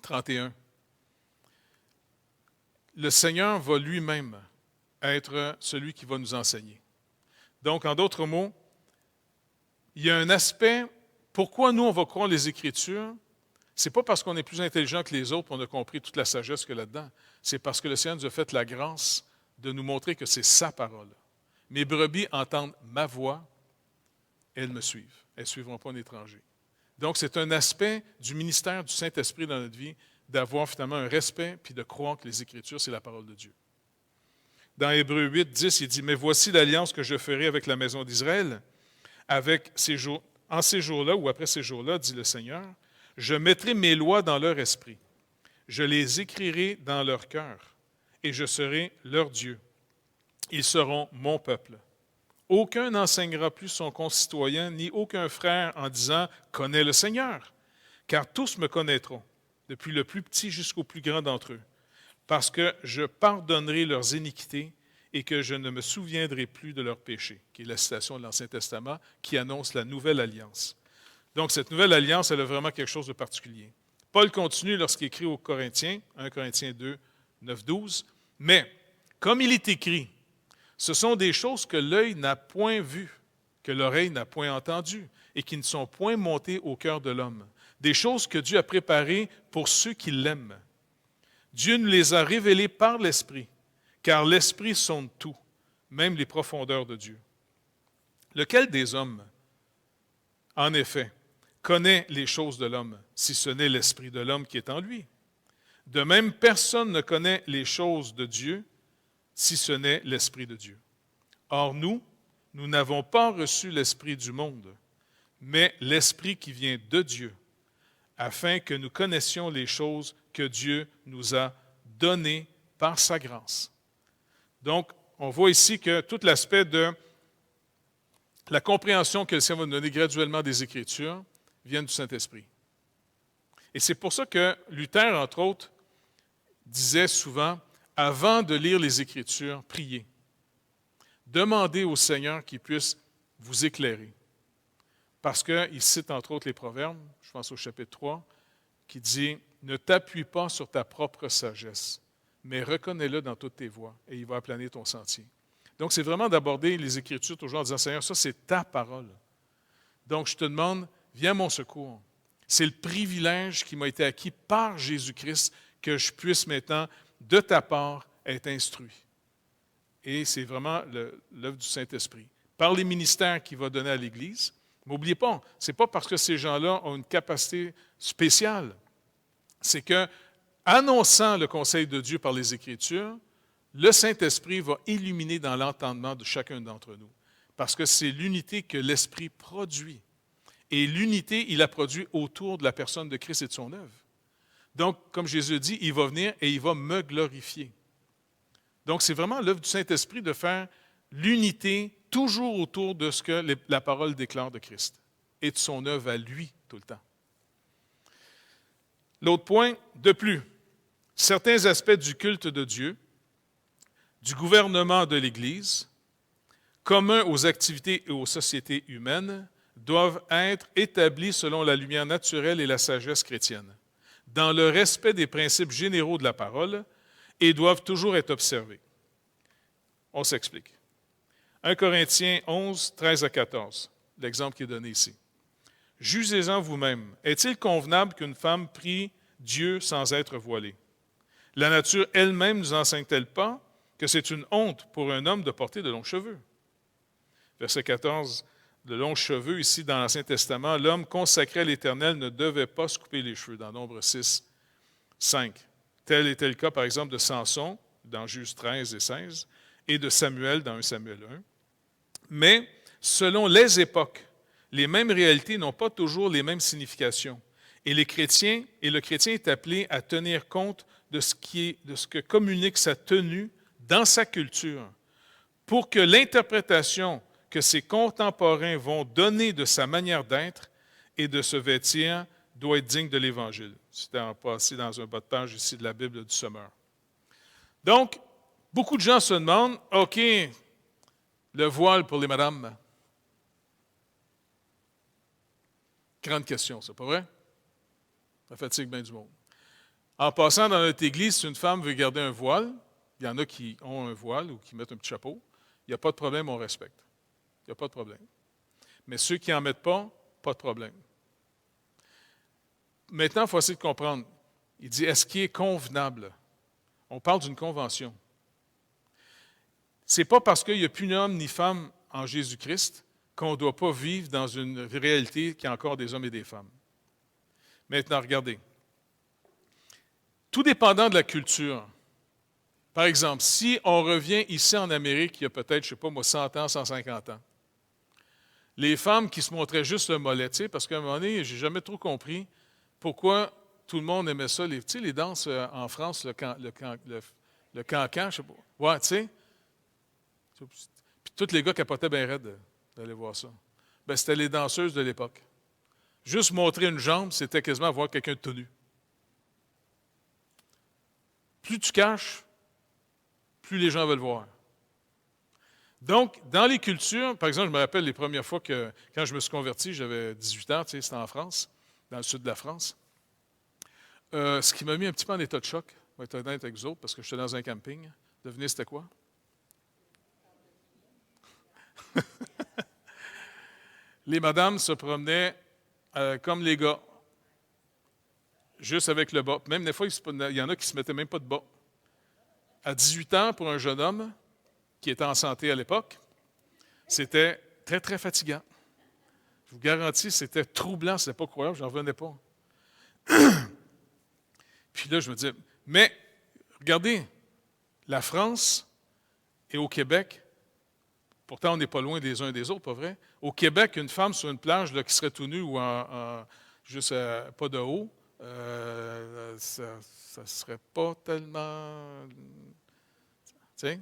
31. Le Seigneur va lui-même être celui qui va nous enseigner. Donc, en d'autres mots, il y a un aspect, pourquoi nous, on va croire les Écritures, c'est pas parce qu'on est plus intelligent que les autres qu'on a compris toute la sagesse qu'il y a là-dedans. C'est parce que le Seigneur nous a fait la grâce de nous montrer que c'est sa parole. Mes brebis entendent ma voix, elles me suivent. Elles ne suivront pas un étranger. Donc, c'est un aspect du ministère du Saint-Esprit dans notre vie, d'avoir finalement un respect puis de croire que les Écritures, c'est la parole de Dieu. Dans Hébreux 8, 10, il dit « Mais voici l'alliance que je ferai avec la maison d'Israël, en ces jours-là ou après ces jours-là, dit le Seigneur, je mettrai mes lois dans leur esprit, je les écrirai dans leur cœur, et je serai leur Dieu. Ils seront mon peuple. Aucun n'enseignera plus son concitoyen, ni aucun frère en disant « Connais le Seigneur », car tous me connaîtront, depuis le plus petit jusqu'au plus grand d'entre eux, parce que je pardonnerai leurs iniquités et que je ne me souviendrai plus de leurs péchés, qui est la citation de l'Ancien Testament qui annonce la nouvelle alliance. Donc, cette nouvelle alliance, elle a vraiment quelque chose de particulier. Paul continue lorsqu'il écrit aux Corinthiens, 1 Corinthiens 2, 9, 12, « Mais, comme il est écrit, ce sont des choses que l'œil n'a point vues, que l'oreille n'a point entendues, et qui ne sont point montées au cœur de l'homme. Des choses que Dieu a préparées pour ceux qui l'aiment. Dieu nous les a révélées par l'Esprit, car l'Esprit sonde tout, même les profondeurs de Dieu. Lequel des hommes, en effet, connaît les choses de l'homme, si ce n'est l'Esprit de l'homme qui est en lui? De même, personne ne connaît les choses de Dieu, si ce n'est l'Esprit de Dieu. Or, nous n'avons pas reçu l'Esprit du monde, mais l'Esprit qui vient de Dieu, afin que nous connaissions les choses que Dieu nous a données par sa grâce. Donc, on voit ici que tout l'aspect de la compréhension que le Seigneur va nous donner graduellement des Écritures vient du Saint-Esprit. Et c'est pour ça que Luther, entre autres, disait souvent, avant de lire les Écritures, priez. Demandez au Seigneur qu'il puisse vous éclairer. Parce qu'il cite entre autres les Proverbes, je pense au chapitre 3, qui dit « Ne t'appuie pas sur ta propre sagesse, mais reconnais-le dans toutes tes voies, et il va aplaner ton sentier. » Donc, c'est vraiment d'aborder les Écritures toujours en disant « Seigneur, ça c'est ta parole. Donc, je te demande, viens à mon secours. » C'est le privilège qui m'a été acquis par Jésus-Christ que je puisse maintenant, de ta part, être instruit. Et c'est vraiment l'œuvre du Saint-Esprit. Par les ministères qu'il va donner à l'Église. N'oubliez pas, ce n'est pas parce que ces gens-là ont une capacité spéciale. C'est que, annonçant le conseil de Dieu par les Écritures, le Saint-Esprit va illuminer dans l'entendement de chacun d'entre nous. Parce que c'est l'unité que l'Esprit produit. Et l'unité, il la produit autour de la personne de Christ et de son œuvre. Donc, comme Jésus dit, il va venir et il va me glorifier. Donc, c'est vraiment l'œuvre du Saint-Esprit de faire l'unité toujours autour de ce que la parole déclare de Christ et de son œuvre à lui tout le temps. L'autre point, de plus, certains aspects du culte de Dieu, du gouvernement de l'Église, communs aux activités et aux sociétés humaines, doivent être établis selon la lumière naturelle et la sagesse chrétienne, dans le respect des principes généraux de la parole, et doivent toujours être observés. On s'explique. 1 Corinthiens 11, 13 à 14, l'exemple qui est donné ici. « Jugez-en vous-même. Est-il convenable qu'une femme prie Dieu sans être voilée? La nature elle-même ne nous enseigne-t-elle pas que c'est une honte pour un homme de porter de longs cheveux? » Verset 14, de longs cheveux, ici dans l'Ancien Testament, l'homme consacré à l'Éternel ne devait pas se couper les cheveux, dans Nombre 6, 5. Tel était le cas, par exemple, de Samson, dans Juges 13 et 16, et de Samuel, dans 1 Samuel 1. Mais, selon les époques, les mêmes réalités n'ont pas toujours les mêmes significations. Et le chrétien est appelé à tenir compte de ce que communique sa tenue dans sa culture, pour que l'interprétation que ses contemporains vont donner de sa manière d'être et de se vêtir doit être digne de l'Évangile. C'était en passé dans un bas de page ici de la Bible du Sommeur. Donc, beaucoup de gens se demandent, OK, le voile pour les madames. Grande question, c'est pas vrai? Ça fatigue bien du monde. En passant dans notre église, si une femme veut garder un voile, il y en a qui ont un voile ou qui mettent un petit chapeau, il n'y a pas de problème, on respecte. Il n'y a pas de problème. Mais ceux qui n'en mettent pas, pas de problème. Maintenant, il faut essayer de comprendre. Il dit, est-ce qu'il est convenable? On parle d'une convention. Ce n'est pas parce qu'il n'y a plus d'homme ni femme en Jésus-Christ qu'on ne doit pas vivre dans une réalité qu'il y a encore des hommes et des femmes. Maintenant, regardez. Tout dépendant de la culture. Par exemple, si on revient ici en Amérique, il y a peut-être, je ne sais pas moi, 100 ans, 150 ans, les femmes qui se montraient juste le mollet, tu sais, parce qu'à un moment donné, je n'ai jamais trop compris pourquoi tout le monde aimait ça. Tu sais, les danses en France, le cancan, je sais pas. Ouais, tu sais. Puis tous les gars capotaient bien raide d'aller voir ça. Ben, c'était les danseuses de l'époque. Juste montrer une jambe, c'était quasiment voir quelqu'un de tout nu. Plus tu caches, plus les gens veulent voir. Donc, dans les cultures, par exemple, je me rappelle les premières fois que, quand je me suis converti, j'avais 18 ans, tu sais, c'était en France, dans le sud de la France. Ce qui m'a mis un petit peu en état de choc, je vais être honnête avec vous autres, parce que j'étais dans un camping. Devinez, c'était quoi? Les madames se promenaient comme les gars, juste avec le bas. Même des fois, il y en a qui ne se mettaient même pas de bas. À 18 ans, pour un jeune homme qui était en santé à l'époque, c'était très, très fatigant. Je vous garantis, c'était troublant, c'était pas croyable, je n'en revenais pas. Puis là, je me disais, mais regardez, la France et au Québec, pourtant on n'est pas loin des uns des autres, pas vrai? Au Québec, une femme sur une plage là, qui serait tout nue ou juste pas de haut, ça ne serait pas tellement... Tu sais?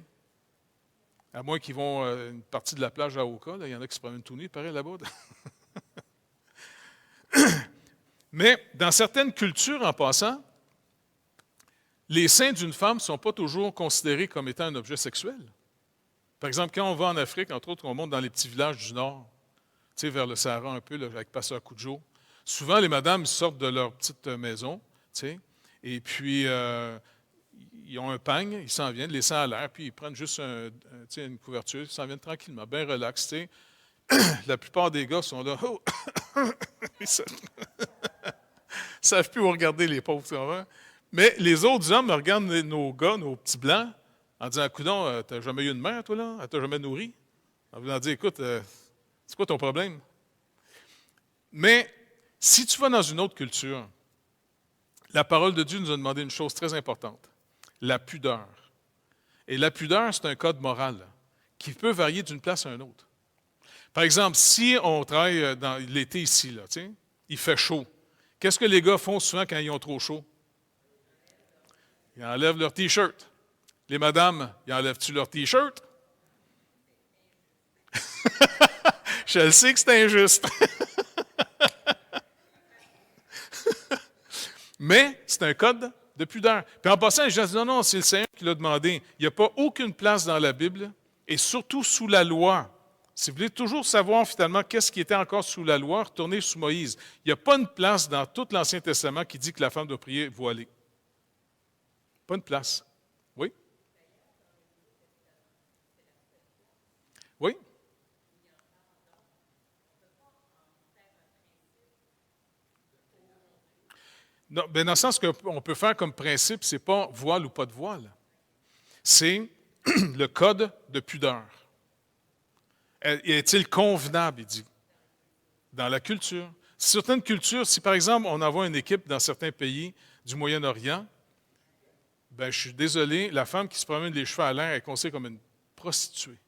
À moins qu'ils vont une partie de la plage à Oka, il y en a qui se promènent tout nus, pareil là-bas. Mais dans certaines cultures, en passant, les seins d'une femme ne sont pas toujours considérés comme étant un objet sexuel. Par exemple, quand on va en Afrique, entre autres, on monte dans les petits villages du Nord, tu sais, vers le Sahara un peu, là, avec Pasteur Cujo, souvent les madames sortent de leur petite maison, tu sais, et puis ils ont un pagne, ils s'en viennent, les seins à l'air, puis ils prennent juste une couverture, ils s'en viennent tranquillement, bien relax, tu sais. La plupart des gars sont là, oh! Ils ne savent plus où regarder les pauvres, tu vois? Mais les autres hommes regardent nos gars, nos petits blancs, en disant, coudonc, t'as jamais eu une mère, toi, là? Elle t'a jamais nourri? En voulant dire, écoute, c'est quoi ton problème? Mais si tu vas dans une autre culture, la parole de Dieu nous a demandé une chose très importante, la pudeur. Et la pudeur, c'est un code moral qui peut varier d'une place à une autre. Par exemple, si on travaille dans l'été ici, là, il fait chaud, qu'est-ce que les gars font souvent quand ils ont trop chaud? Ils enlèvent leur T-shirt. Les madames, ils enlèvent-tu leur T-shirt? Je le sais que c'est injuste. Mais c'est un code de pudeur. Puis en passant, les gens disent, non, non, c'est le Seigneur qui l'a demandé. Il n'y a pas aucune place dans la Bible, et surtout sous la loi. Si vous voulez toujours savoir finalement qu'est-ce qui était encore sous la loi, retournez sous Moïse. Il n'y a pas une place dans tout l'Ancien Testament qui dit que la femme doit prier voilée. Pas une place. Oui? Oui? Non, ben dans le sens qu'on peut faire comme principe, c'est pas voile ou pas de voile. C'est le code de pudeur. Est-il convenable, il dit, dans la culture? Certaines cultures, si par exemple on envoie une équipe dans certains pays du Moyen-Orient, ben je suis désolé, la femme qui se promène les cheveux à l'air est considérée comme une prostituée. Tu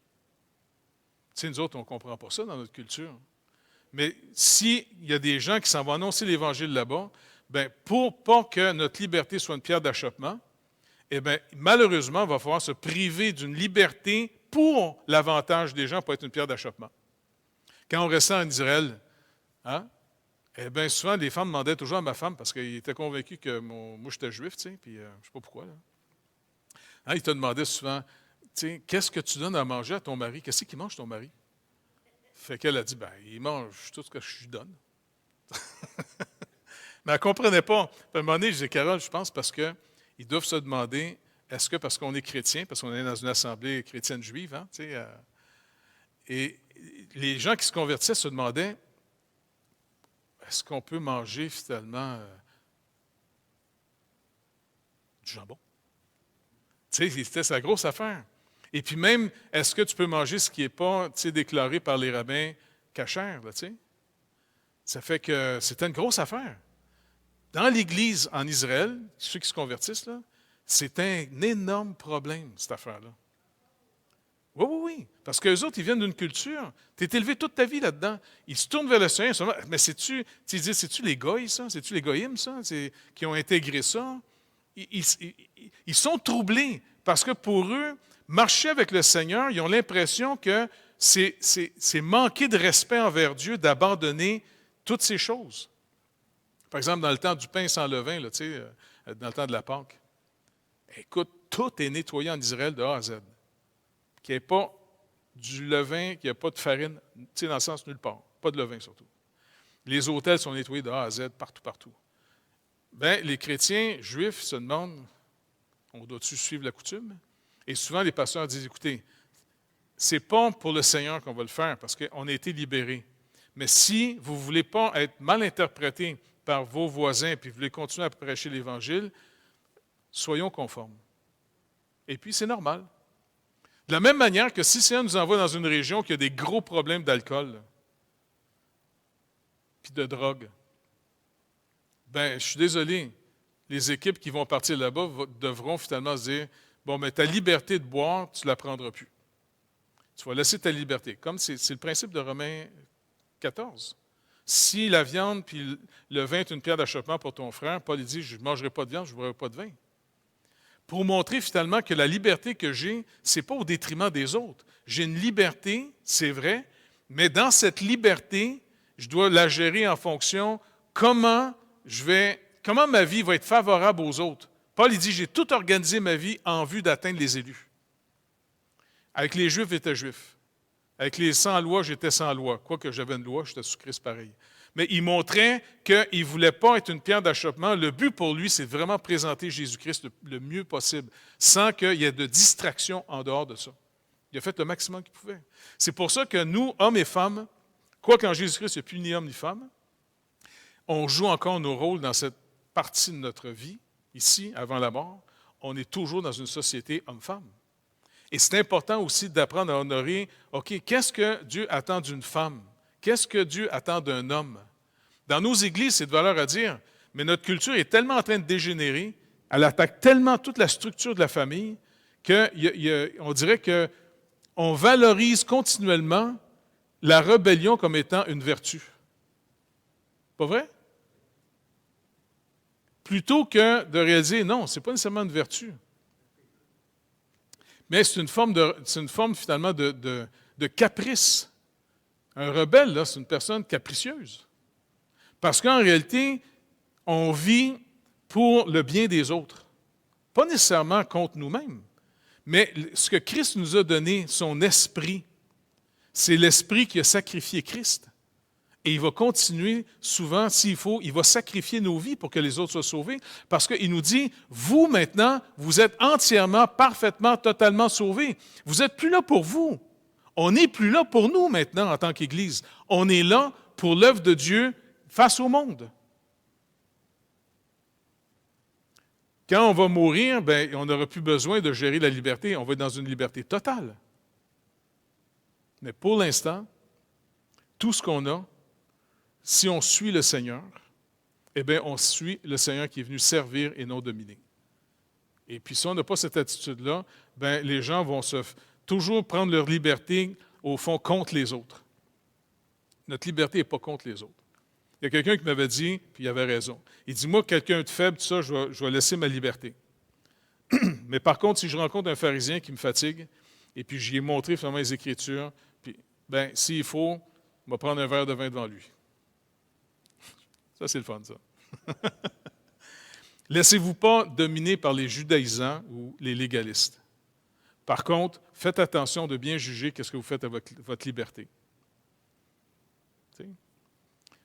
sais, nous autres, on ne comprend pas ça dans notre culture. Mais s'il y a des gens qui s'en vont annoncer l'Évangile là-bas, ben pour pas que notre liberté soit une pierre d'achoppement, eh bien, malheureusement, il va falloir se priver d'une liberté pour l'avantage des gens pour être une pierre d'achoppement. Quand on restait en Israël, hein, eh bien, souvent, les femmes demandaient toujours à ma femme, parce qu'ils étaient convaincus que moi, j'étais juif, tu sais, puis je ne sais pas pourquoi. Là. Hein, ils te demandaient souvent, tu sais, qu'est-ce que tu donnes à manger à ton mari? Qu'est-ce qu'il mange, ton mari? Fait qu'elle a dit, ben, il mange tout ce que je lui donne. Mais elle ne comprenait pas. Puis à un moment donné, je disais, Carole, je pense parce qu'ils doivent se demander, est-ce que parce qu'on est chrétien, parce qu'on est dans une assemblée chrétienne juive, hein, tu sais, et les gens qui se convertissaient se demandaient, est-ce qu'on peut manger finalement du jambon? Tu sais, c'était sa grosse affaire. Et puis même, est-ce que tu peux manger ce qui n'est pas déclaré par les rabbins cachers, là, tu sais? Ça fait que c'était une grosse affaire. Dans l'Église en Israël, ceux qui se convertissent, là, c'est un énorme problème, cette affaire-là. Oui, oui, oui. Parce qu'eux autres, ils viennent d'une culture. Tu es élevé toute ta vie là-dedans. Ils se tournent vers le Seigneur. Mais c'est-tu les goïs, ça? C'est-tu les goïms, ça? Qui ont intégré ça? Ils sont troublés parce que pour eux, marcher avec le Seigneur, ils ont l'impression que c'est manquer de respect envers Dieu d'abandonner toutes ces choses. Par exemple, dans le temps du pain sans levain, là, dans le temps de la Pâque, écoute, tout est nettoyé en Israël de A à Z. Qu'il n'y ait pas du levain, qu'il n'y ait pas de farine, dans le sens nulle part. Pas de levain surtout. Les autels sont nettoyés de A à Z, partout, partout. Bien, les chrétiens juifs se demandent, on doit-tu suivre la coutume? Et souvent, les pasteurs disent, écoutez, c'est pas pour le Seigneur qu'on va le faire, parce qu'on a été libérés. Mais si vous ne voulez pas être mal interprété par vos voisins, puis vous voulez continuer à prêcher l'Évangile, soyons conformes. Et puis, c'est normal. De la même manière que si le Seigneur nous envoie dans une région qui a des gros problèmes d'alcool, puis de drogue, ben, je suis désolé, les équipes qui vont partir là-bas devront finalement se dire, bon, mais ta liberté de boire, tu ne la prendras plus. Tu vas laisser ta liberté. Comme c'est le principe de Romains 14. Si la viande puis le vin est une pierre d'achoppement pour ton frère, Paul dit, je ne mangerai pas de viande, je ne boirai pas de vin. Pour montrer finalement que la liberté que j'ai, ce n'est pas au détriment des autres. J'ai une liberté, c'est vrai, mais dans cette liberté, je dois la gérer en fonction comment ma vie va être favorable aux autres. Paul il dit, j'ai tout organisé ma vie en vue d'atteindre les élus. Avec les Juifs, j'étais juif. Avec les sans-loi, j'étais sans loi. Quoique j'avais une loi, j'étais sous Christ pareil. Mais il montrait qu'il ne voulait pas être une pierre d'achoppement. Le but pour lui, c'est vraiment présenter Jésus-Christ le mieux possible, sans qu'il y ait de distraction en dehors de ça. Il a fait le maximum qu'il pouvait. C'est pour ça que nous, hommes et femmes, quoi qu'en Jésus-Christ, il n'y a plus ni homme ni femme, on joue encore nos rôles dans cette partie de notre vie, ici, avant la mort, on est toujours dans une société homme-femme. Et c'est important aussi d'apprendre à honorer, OK, qu'est-ce que Dieu attend d'une femme? Qu'est-ce que Dieu attend d'un homme? Dans nos églises, c'est de valeur à dire, mais notre culture est tellement en train de dégénérer, elle attaque tellement toute la structure de la famille, qu'on dirait qu'on valorise continuellement la rébellion comme étant une vertu. Pas vrai? Plutôt que de réaliser, non, ce n'est pas nécessairement une vertu. Mais c'est une forme finalement de caprice. Un rebelle, là, c'est une personne capricieuse. Parce qu'en réalité, on vit pour le bien des autres. Pas nécessairement contre nous-mêmes. Mais ce que Christ nous a donné, son esprit, c'est l'esprit qui a sacrifié Christ. Et il va continuer souvent, s'il faut, il va sacrifier nos vies pour que les autres soient sauvés, parce qu'il nous dit, vous maintenant, vous êtes entièrement, parfaitement, totalement sauvés. Vous n'êtes plus là pour vous. On n'est plus là pour nous maintenant en tant qu'Église. On est là pour l'œuvre de Dieu face au monde. Quand on va mourir, on n'aura plus besoin de gérer la liberté. On va être dans une liberté totale. Mais pour l'instant, tout ce qu'on a, si on suit le Seigneur, eh bien, on suit le Seigneur qui est venu servir et non dominer. Et puis, si on n'a pas cette attitude-là, les gens vont toujours prendre leur liberté, au fond, contre les autres. Notre liberté n'est pas contre les autres. Il y a quelqu'un qui m'avait dit, puis il avait raison. Il dit, moi, quelqu'un de faible, tout ça, je vais laisser ma liberté. Mais par contre, si je rencontre un pharisien qui me fatigue, et puis j'y ai montré finalement les Écritures, puis, s'il faut, on va prendre un verre de vin devant lui. Ça, c'est le fun, ça. Laissez-vous pas dominer par les judaïsants ou les légalistes. Par contre, faites attention de bien juger qu'est-ce que vous faites à votre liberté.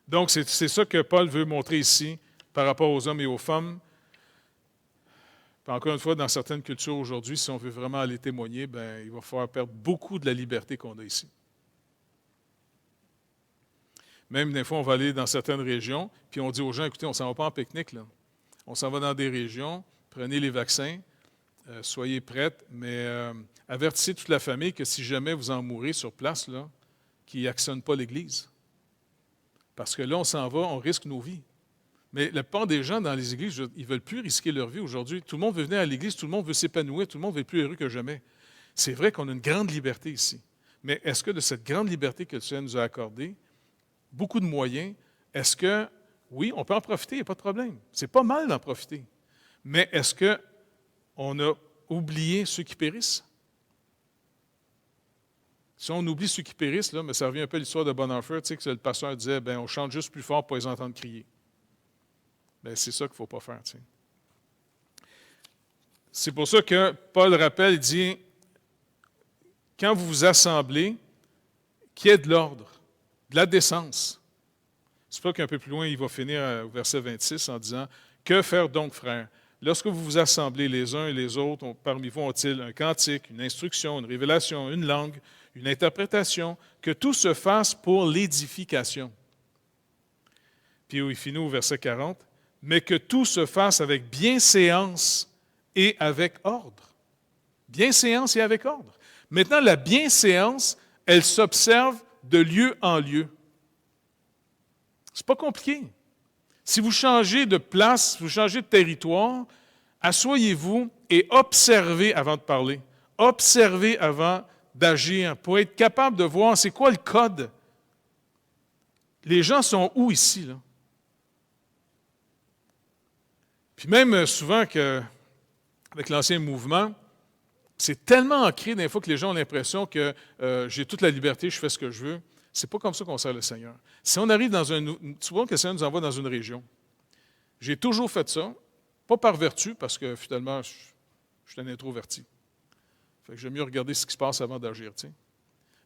Donc, c'est ça que Paul veut montrer ici par rapport aux hommes et aux femmes. Puis encore une fois, dans certaines cultures aujourd'hui, si on veut vraiment aller témoigner, il va falloir perdre beaucoup de la liberté qu'on a ici. Même des fois, on va aller dans certaines régions, puis on dit aux gens, écoutez, on ne s'en va pas en pique-nique, là. On s'en va dans des régions, prenez les vaccins, soyez prêtes, mais avertissez toute la famille que si jamais vous en mourrez sur place, là, qu'ils n'actionnent pas l'Église. Parce que là, on s'en va, on risque nos vies. Mais la plupart des gens dans les églises, ils ne veulent plus risquer leur vie aujourd'hui. Tout le monde veut venir à l'Église, tout le monde veut s'épanouir, tout le monde veut être plus heureux que jamais. C'est vrai qu'on a une grande liberté ici. Mais est-ce que de cette grande liberté que le Seigneur nous a accordée, beaucoup de moyens, est-ce que, oui, on peut en profiter, il n'y a pas de problème. C'est pas mal d'en profiter. Mais est-ce qu'on a oublié ceux qui périssent? Si on oublie ceux qui périssent, là, mais ça revient un peu à l'histoire de Bonhoeffer, tu sais, que le pasteur disait, on chante juste plus fort pour les entendre crier. C'est ça qu'il ne faut pas faire. Tu sais. C'est pour ça que Paul rappelle, il dit, quand vous vous assemblez, qu'il y ait de l'ordre, de la décence. C'est pas qu'un peu plus loin, il va finir au verset 26 en disant, « Que faire donc, frères? Lorsque vous vous assemblez les uns et les autres, parmi vous ont-ils un cantique, une instruction, une révélation, une langue, une interprétation, que tout se fasse pour l'édification. » Puis il finit au verset 40, « Mais que tout se fasse avec bienséance et avec ordre. » Bienséance et avec ordre. Maintenant, la bienséance, elle s'observe de lieu en lieu. C'est pas compliqué. Si vous changez de place, si vous changez de territoire, asseyez-vous et observez avant de parler. Observez avant d'agir pour être capable de voir c'est quoi le code. Les gens sont où ici, là? Puis même souvent avec l'ancien mouvement, c'est tellement ancré des fois que les gens ont l'impression que j'ai toute la liberté, je fais ce que je veux. C'est pas comme ça qu'on sert le Seigneur. Si on arrive souvent que le Seigneur nous envoie dans une région. J'ai toujours fait ça, pas par vertu, parce que finalement, je suis un introverti. Fait que j'aime mieux regarder ce qui se passe avant d'agir, tu sais.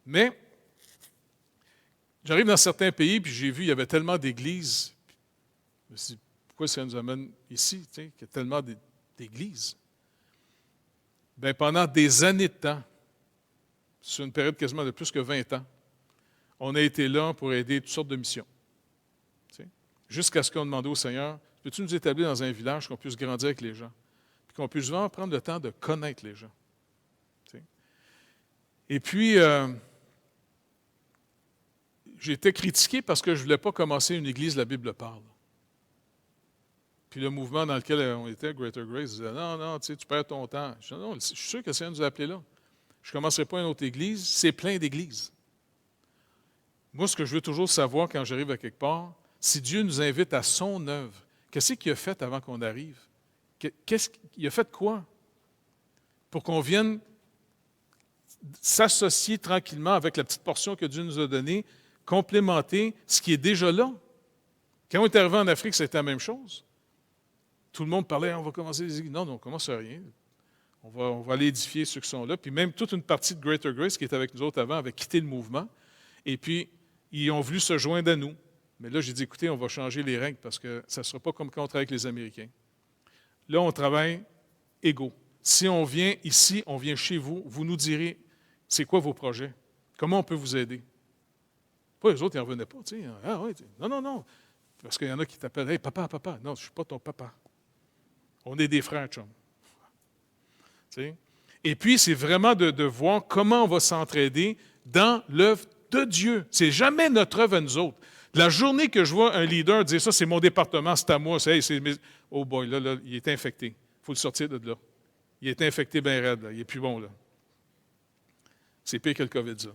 Mais, j'arrive dans certains pays, puis j'ai vu, il y avait tellement d'églises. Je me suis dit, pourquoi ça nous amène ici, tu sais, qu'il y a tellement d'églises? Pendant des années de temps, sur une période quasiment de plus que 20 ans, on a été là pour aider toutes sortes de missions. Tu sais, jusqu'à ce qu'on demande au Seigneur, Peux-tu nous établir dans un village qu'on puisse grandir avec les gens, puis qu'on puisse vraiment prendre le temps de connaître les gens? T'sais. Et puis, j'ai été critiqué parce que je ne voulais pas commencer une église, la Bible parle. Puis le mouvement dans lequel on était, Greater Grace, disait, non, non, tu perds ton temps. Je dis, non, je suis sûr que le Seigneur nous a appelés là. Je ne commencerai pas une autre église, c'est plein d'églises. Moi, ce que je veux toujours savoir quand j'arrive à quelque part, si Dieu nous invite à son œuvre, qu'est-ce qu'il a fait avant qu'on arrive? Il a fait quoi? Pour qu'on vienne s'associer tranquillement avec la petite portion que Dieu nous a donnée, complémenter ce qui est déjà là. Quand on est arrivé en Afrique, c'était la même chose. Tout le monde parlait, on va commencer les églises. Non, on ne commence à rien. On va aller édifier ceux qui sont là. Puis même toute une partie de Greater Grace qui était avec nous autres avant avait quitté le mouvement. Et puis, ils ont voulu se joindre à nous. Mais là, j'ai dit, écoutez, on va changer les règles parce que ça ne sera pas comme quand on travaille avec les Américains. Là, on travaille égaux. Si on vient ici, on vient chez vous, vous nous direz, c'est quoi vos projets? Comment on peut vous aider? Pas les autres, ils n'en revenaient pas. Tu sais. Ah, ouais, non, non, non. Parce qu'il y en a qui t'appellent, hey, papa, papa. Non, je ne suis pas ton papa. On est des frères, chum. Tu sais? Et puis, c'est vraiment de voir comment on va s'entraider dans l'œuvre de Dieu. C'est jamais notre œuvre à nous autres. La journée que je vois un leader dire ça, c'est mon département, c'est à moi, oh boy, là, il est infecté. Il faut le sortir de là. Il est infecté bien raide, là. Il n'est plus bon, là. C'est pire que le COVID, ça.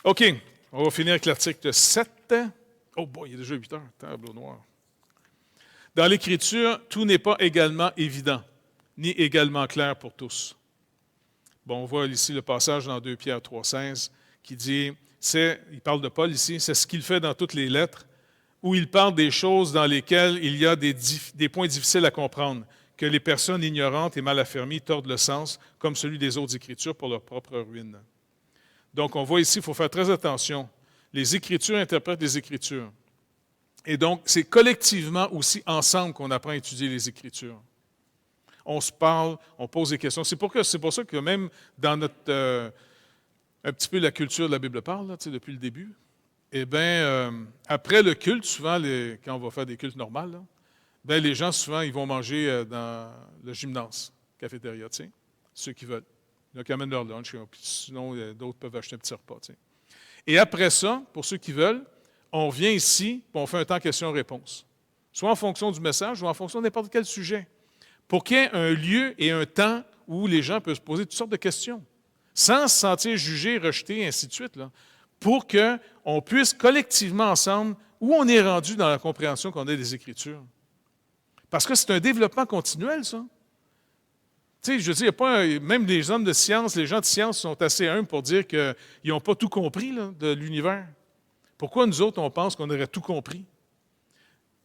OK, on va finir avec l'article 7. Oh boy, il est déjà 8 heures, tableau noir. Dans l'Écriture, tout n'est pas également évident, ni également clair pour tous. Bon, on voit ici le passage dans 2 Pierre 3,16 qui dit, il parle de Paul ici, c'est ce qu'il fait dans toutes les lettres, où il parle des choses dans lesquelles il y a des points difficiles à comprendre, que les personnes ignorantes et mal affermies tordent le sens, comme celui des autres Écritures, pour leur propre ruine. Donc, on voit ici, il faut faire très attention. Les Écritures interprètent les Écritures. Et donc, c'est collectivement aussi ensemble qu'on apprend à étudier les Écritures. On se parle, on pose des questions. C'est pour ça que même dans notre... un petit peu la culture de la Bible parle, là, depuis le début, eh bien, après le culte, souvent, quand on va faire des cultes normaux, là, bien, les gens, souvent, ils vont manger dans le gymnase, cafétéria, ceux qui veulent. Il y en a qui amènent leur lunch, puis sinon, d'autres peuvent acheter un petit repas. Et après ça, pour ceux qui veulent, on vient ici, puis on fait un temps question-réponse. Soit en fonction du message, ou en fonction de n'importe quel sujet. Pour qu'il y ait un lieu et un temps où les gens peuvent se poser toutes sortes de questions, sans se sentir jugé, rejeté, et ainsi de suite, là, pour qu'on puisse collectivement ensemble, où on est rendu dans la compréhension qu'on a des Écritures. Parce que c'est un développement continuel, ça. Tu sais, je veux dire, même les hommes de science, les gens de science sont assez humbles pour dire qu'ils n'ont pas tout compris là, de l'univers. Pourquoi nous autres, on pense qu'on aurait tout compris?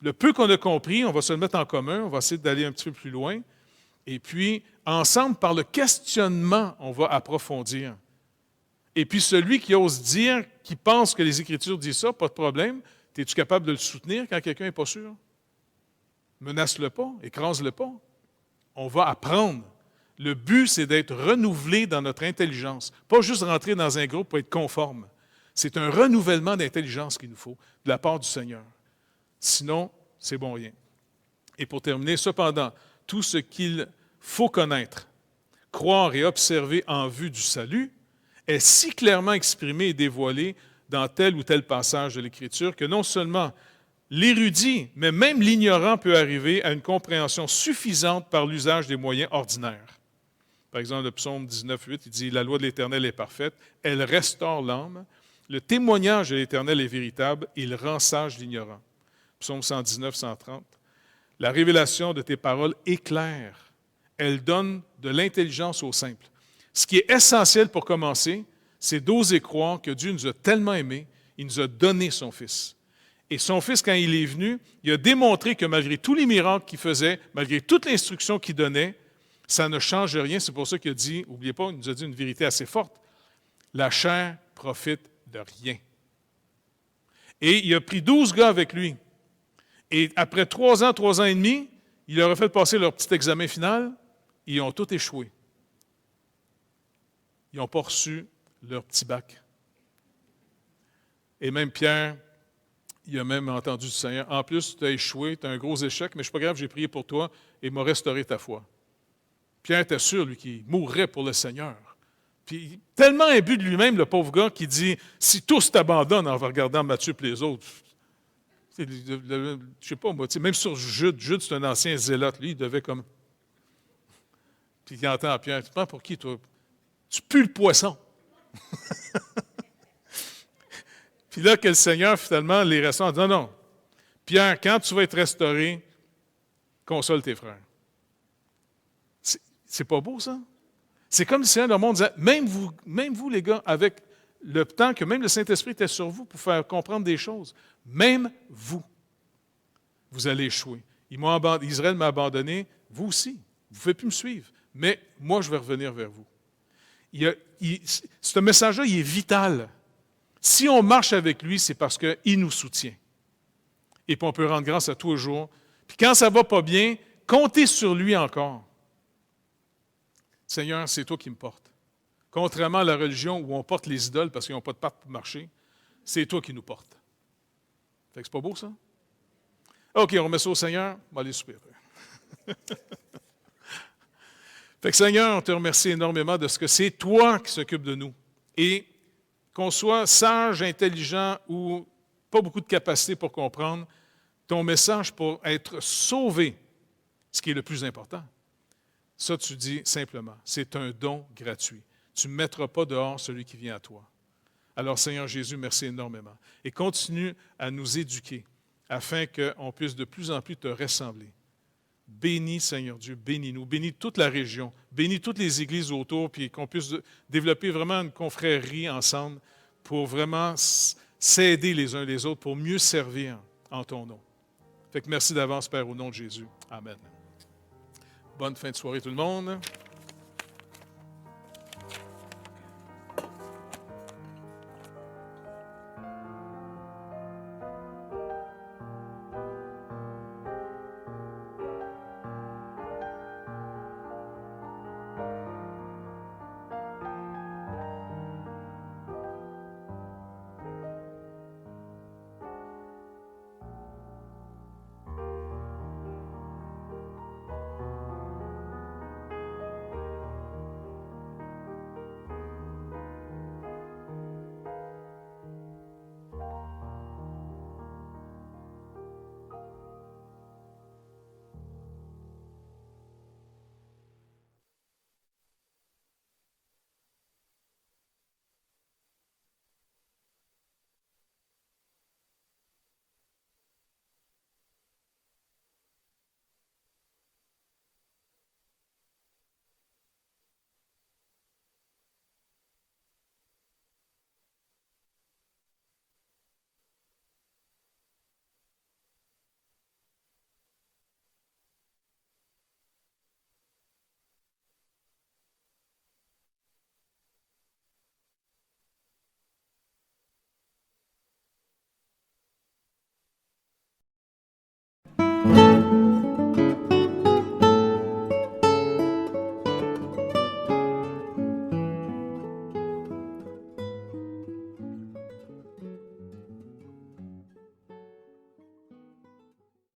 Le peu qu'on a compris, on va se le mettre en commun, on va essayer d'aller un petit peu plus loin. Et puis, ensemble, par le questionnement, on va approfondir. Et puis, celui qui ose dire, qui pense que les Écritures disent ça, pas de problème. Es-tu capable de le soutenir quand quelqu'un n'est pas sûr? Menace-le pas, écrase-le pas. On va apprendre. Le but, c'est d'être renouvelé dans notre intelligence. Pas juste rentrer dans un groupe pour être conforme. C'est un renouvellement d'intelligence qu'il nous faut de la part du Seigneur. Sinon, c'est bon rien. Et pour terminer, cependant, tout ce qu'il faut connaître, croire et observer en vue du salut est si clairement exprimé et dévoilé dans tel ou tel passage de l'Écriture que non seulement l'érudit, mais même l'ignorant peut arriver à une compréhension suffisante par l'usage des moyens ordinaires. Par exemple, le psaume 19,8, il dit « La loi de l'Éternel est parfaite, elle restaure l'âme. Le témoignage de l'Éternel est véritable, il rend sage l'ignorant. » Psaume 119, 130. « La révélation de tes paroles est claire. Elle donne de l'intelligence aux simples. » Ce qui est essentiel pour commencer, c'est d'oser croire que Dieu nous a tellement aimés, il nous a donné son Fils. Et son Fils, quand il est venu, il a démontré que malgré tous les miracles qu'il faisait, malgré toute l'instruction qu'il donnait, ça ne change rien. C'est pour ça qu'il a dit, n'oubliez pas, il nous a dit une vérité assez forte, la chair profite de rien. Et il a pris 12 gars avec lui. Et après 3 ans et demi, il leur a fait passer leur petit examen final. Ils ont tous échoué. Ils n'ont pas reçu leur petit bac. Et même Pierre, il a même entendu du Seigneur. En plus, tu as échoué, tu as un gros échec, mais je ne suis pas grave, j'ai prié pour toi et il m'a restauré ta foi. Pierre était sûr, lui, qu'il mourrait pour le Seigneur. Puis, tellement imbu de lui-même, le pauvre gars, qui dit, si tous t'abandonnent en regardant Matthieu et les autres, je ne sais pas, moi, même sur Jude, c'est un ancien zélote, lui, il devait comme... Puis il entend Pierre, tu prends pour qui, toi? Tu pues le poisson. Puis là, que le Seigneur, finalement, les restaure, dit, non, non, Pierre, quand tu vas être restauré, console tes frères. C'est pas beau, ça? C'est comme si le monde disait, même vous, les gars, avec le temps que même le Saint-Esprit était sur vous pour faire comprendre des choses, même vous allez échouer. Israël m'a abandonné, vous aussi. Vous ne pouvez plus me suivre. Mais moi, je vais revenir vers vous. Ce message-là, il est vital. Si on marche avec lui, c'est parce qu'il nous soutient. Et puis on peut rendre grâce à tous les jours. Puis quand ça ne va pas bien, comptez sur lui encore. Seigneur, c'est toi qui me portes. Contrairement à la religion où on porte les idoles parce qu'ils n'ont pas de pattes pour marcher, c'est toi qui nous portes. Fait que c'est pas beau, ça? OK, on remet ça au Seigneur. On va aller souper. Fait que Seigneur, on te remercie énormément de ce que c'est toi qui s'occupe de nous. Et qu'on soit sage, intelligent ou pas beaucoup de capacité pour comprendre, ton message pour être sauvé, ce qui est le plus important. Ça, tu dis simplement, c'est un don gratuit. Tu ne mettras pas dehors celui qui vient à toi. Alors, Seigneur Jésus, merci énormément. Et continue à nous éduquer afin qu'on puisse de plus en plus te ressembler. Bénis, Seigneur Dieu, bénis-nous. Bénis toute la région. Bénis toutes les églises autour, puis qu'on puisse développer vraiment une confrérie ensemble pour vraiment s'aider les uns les autres, pour mieux servir en ton nom. Fait que merci d'avance, Père, au nom de Jésus. Amen. Bonne fin de soirée, tout le monde.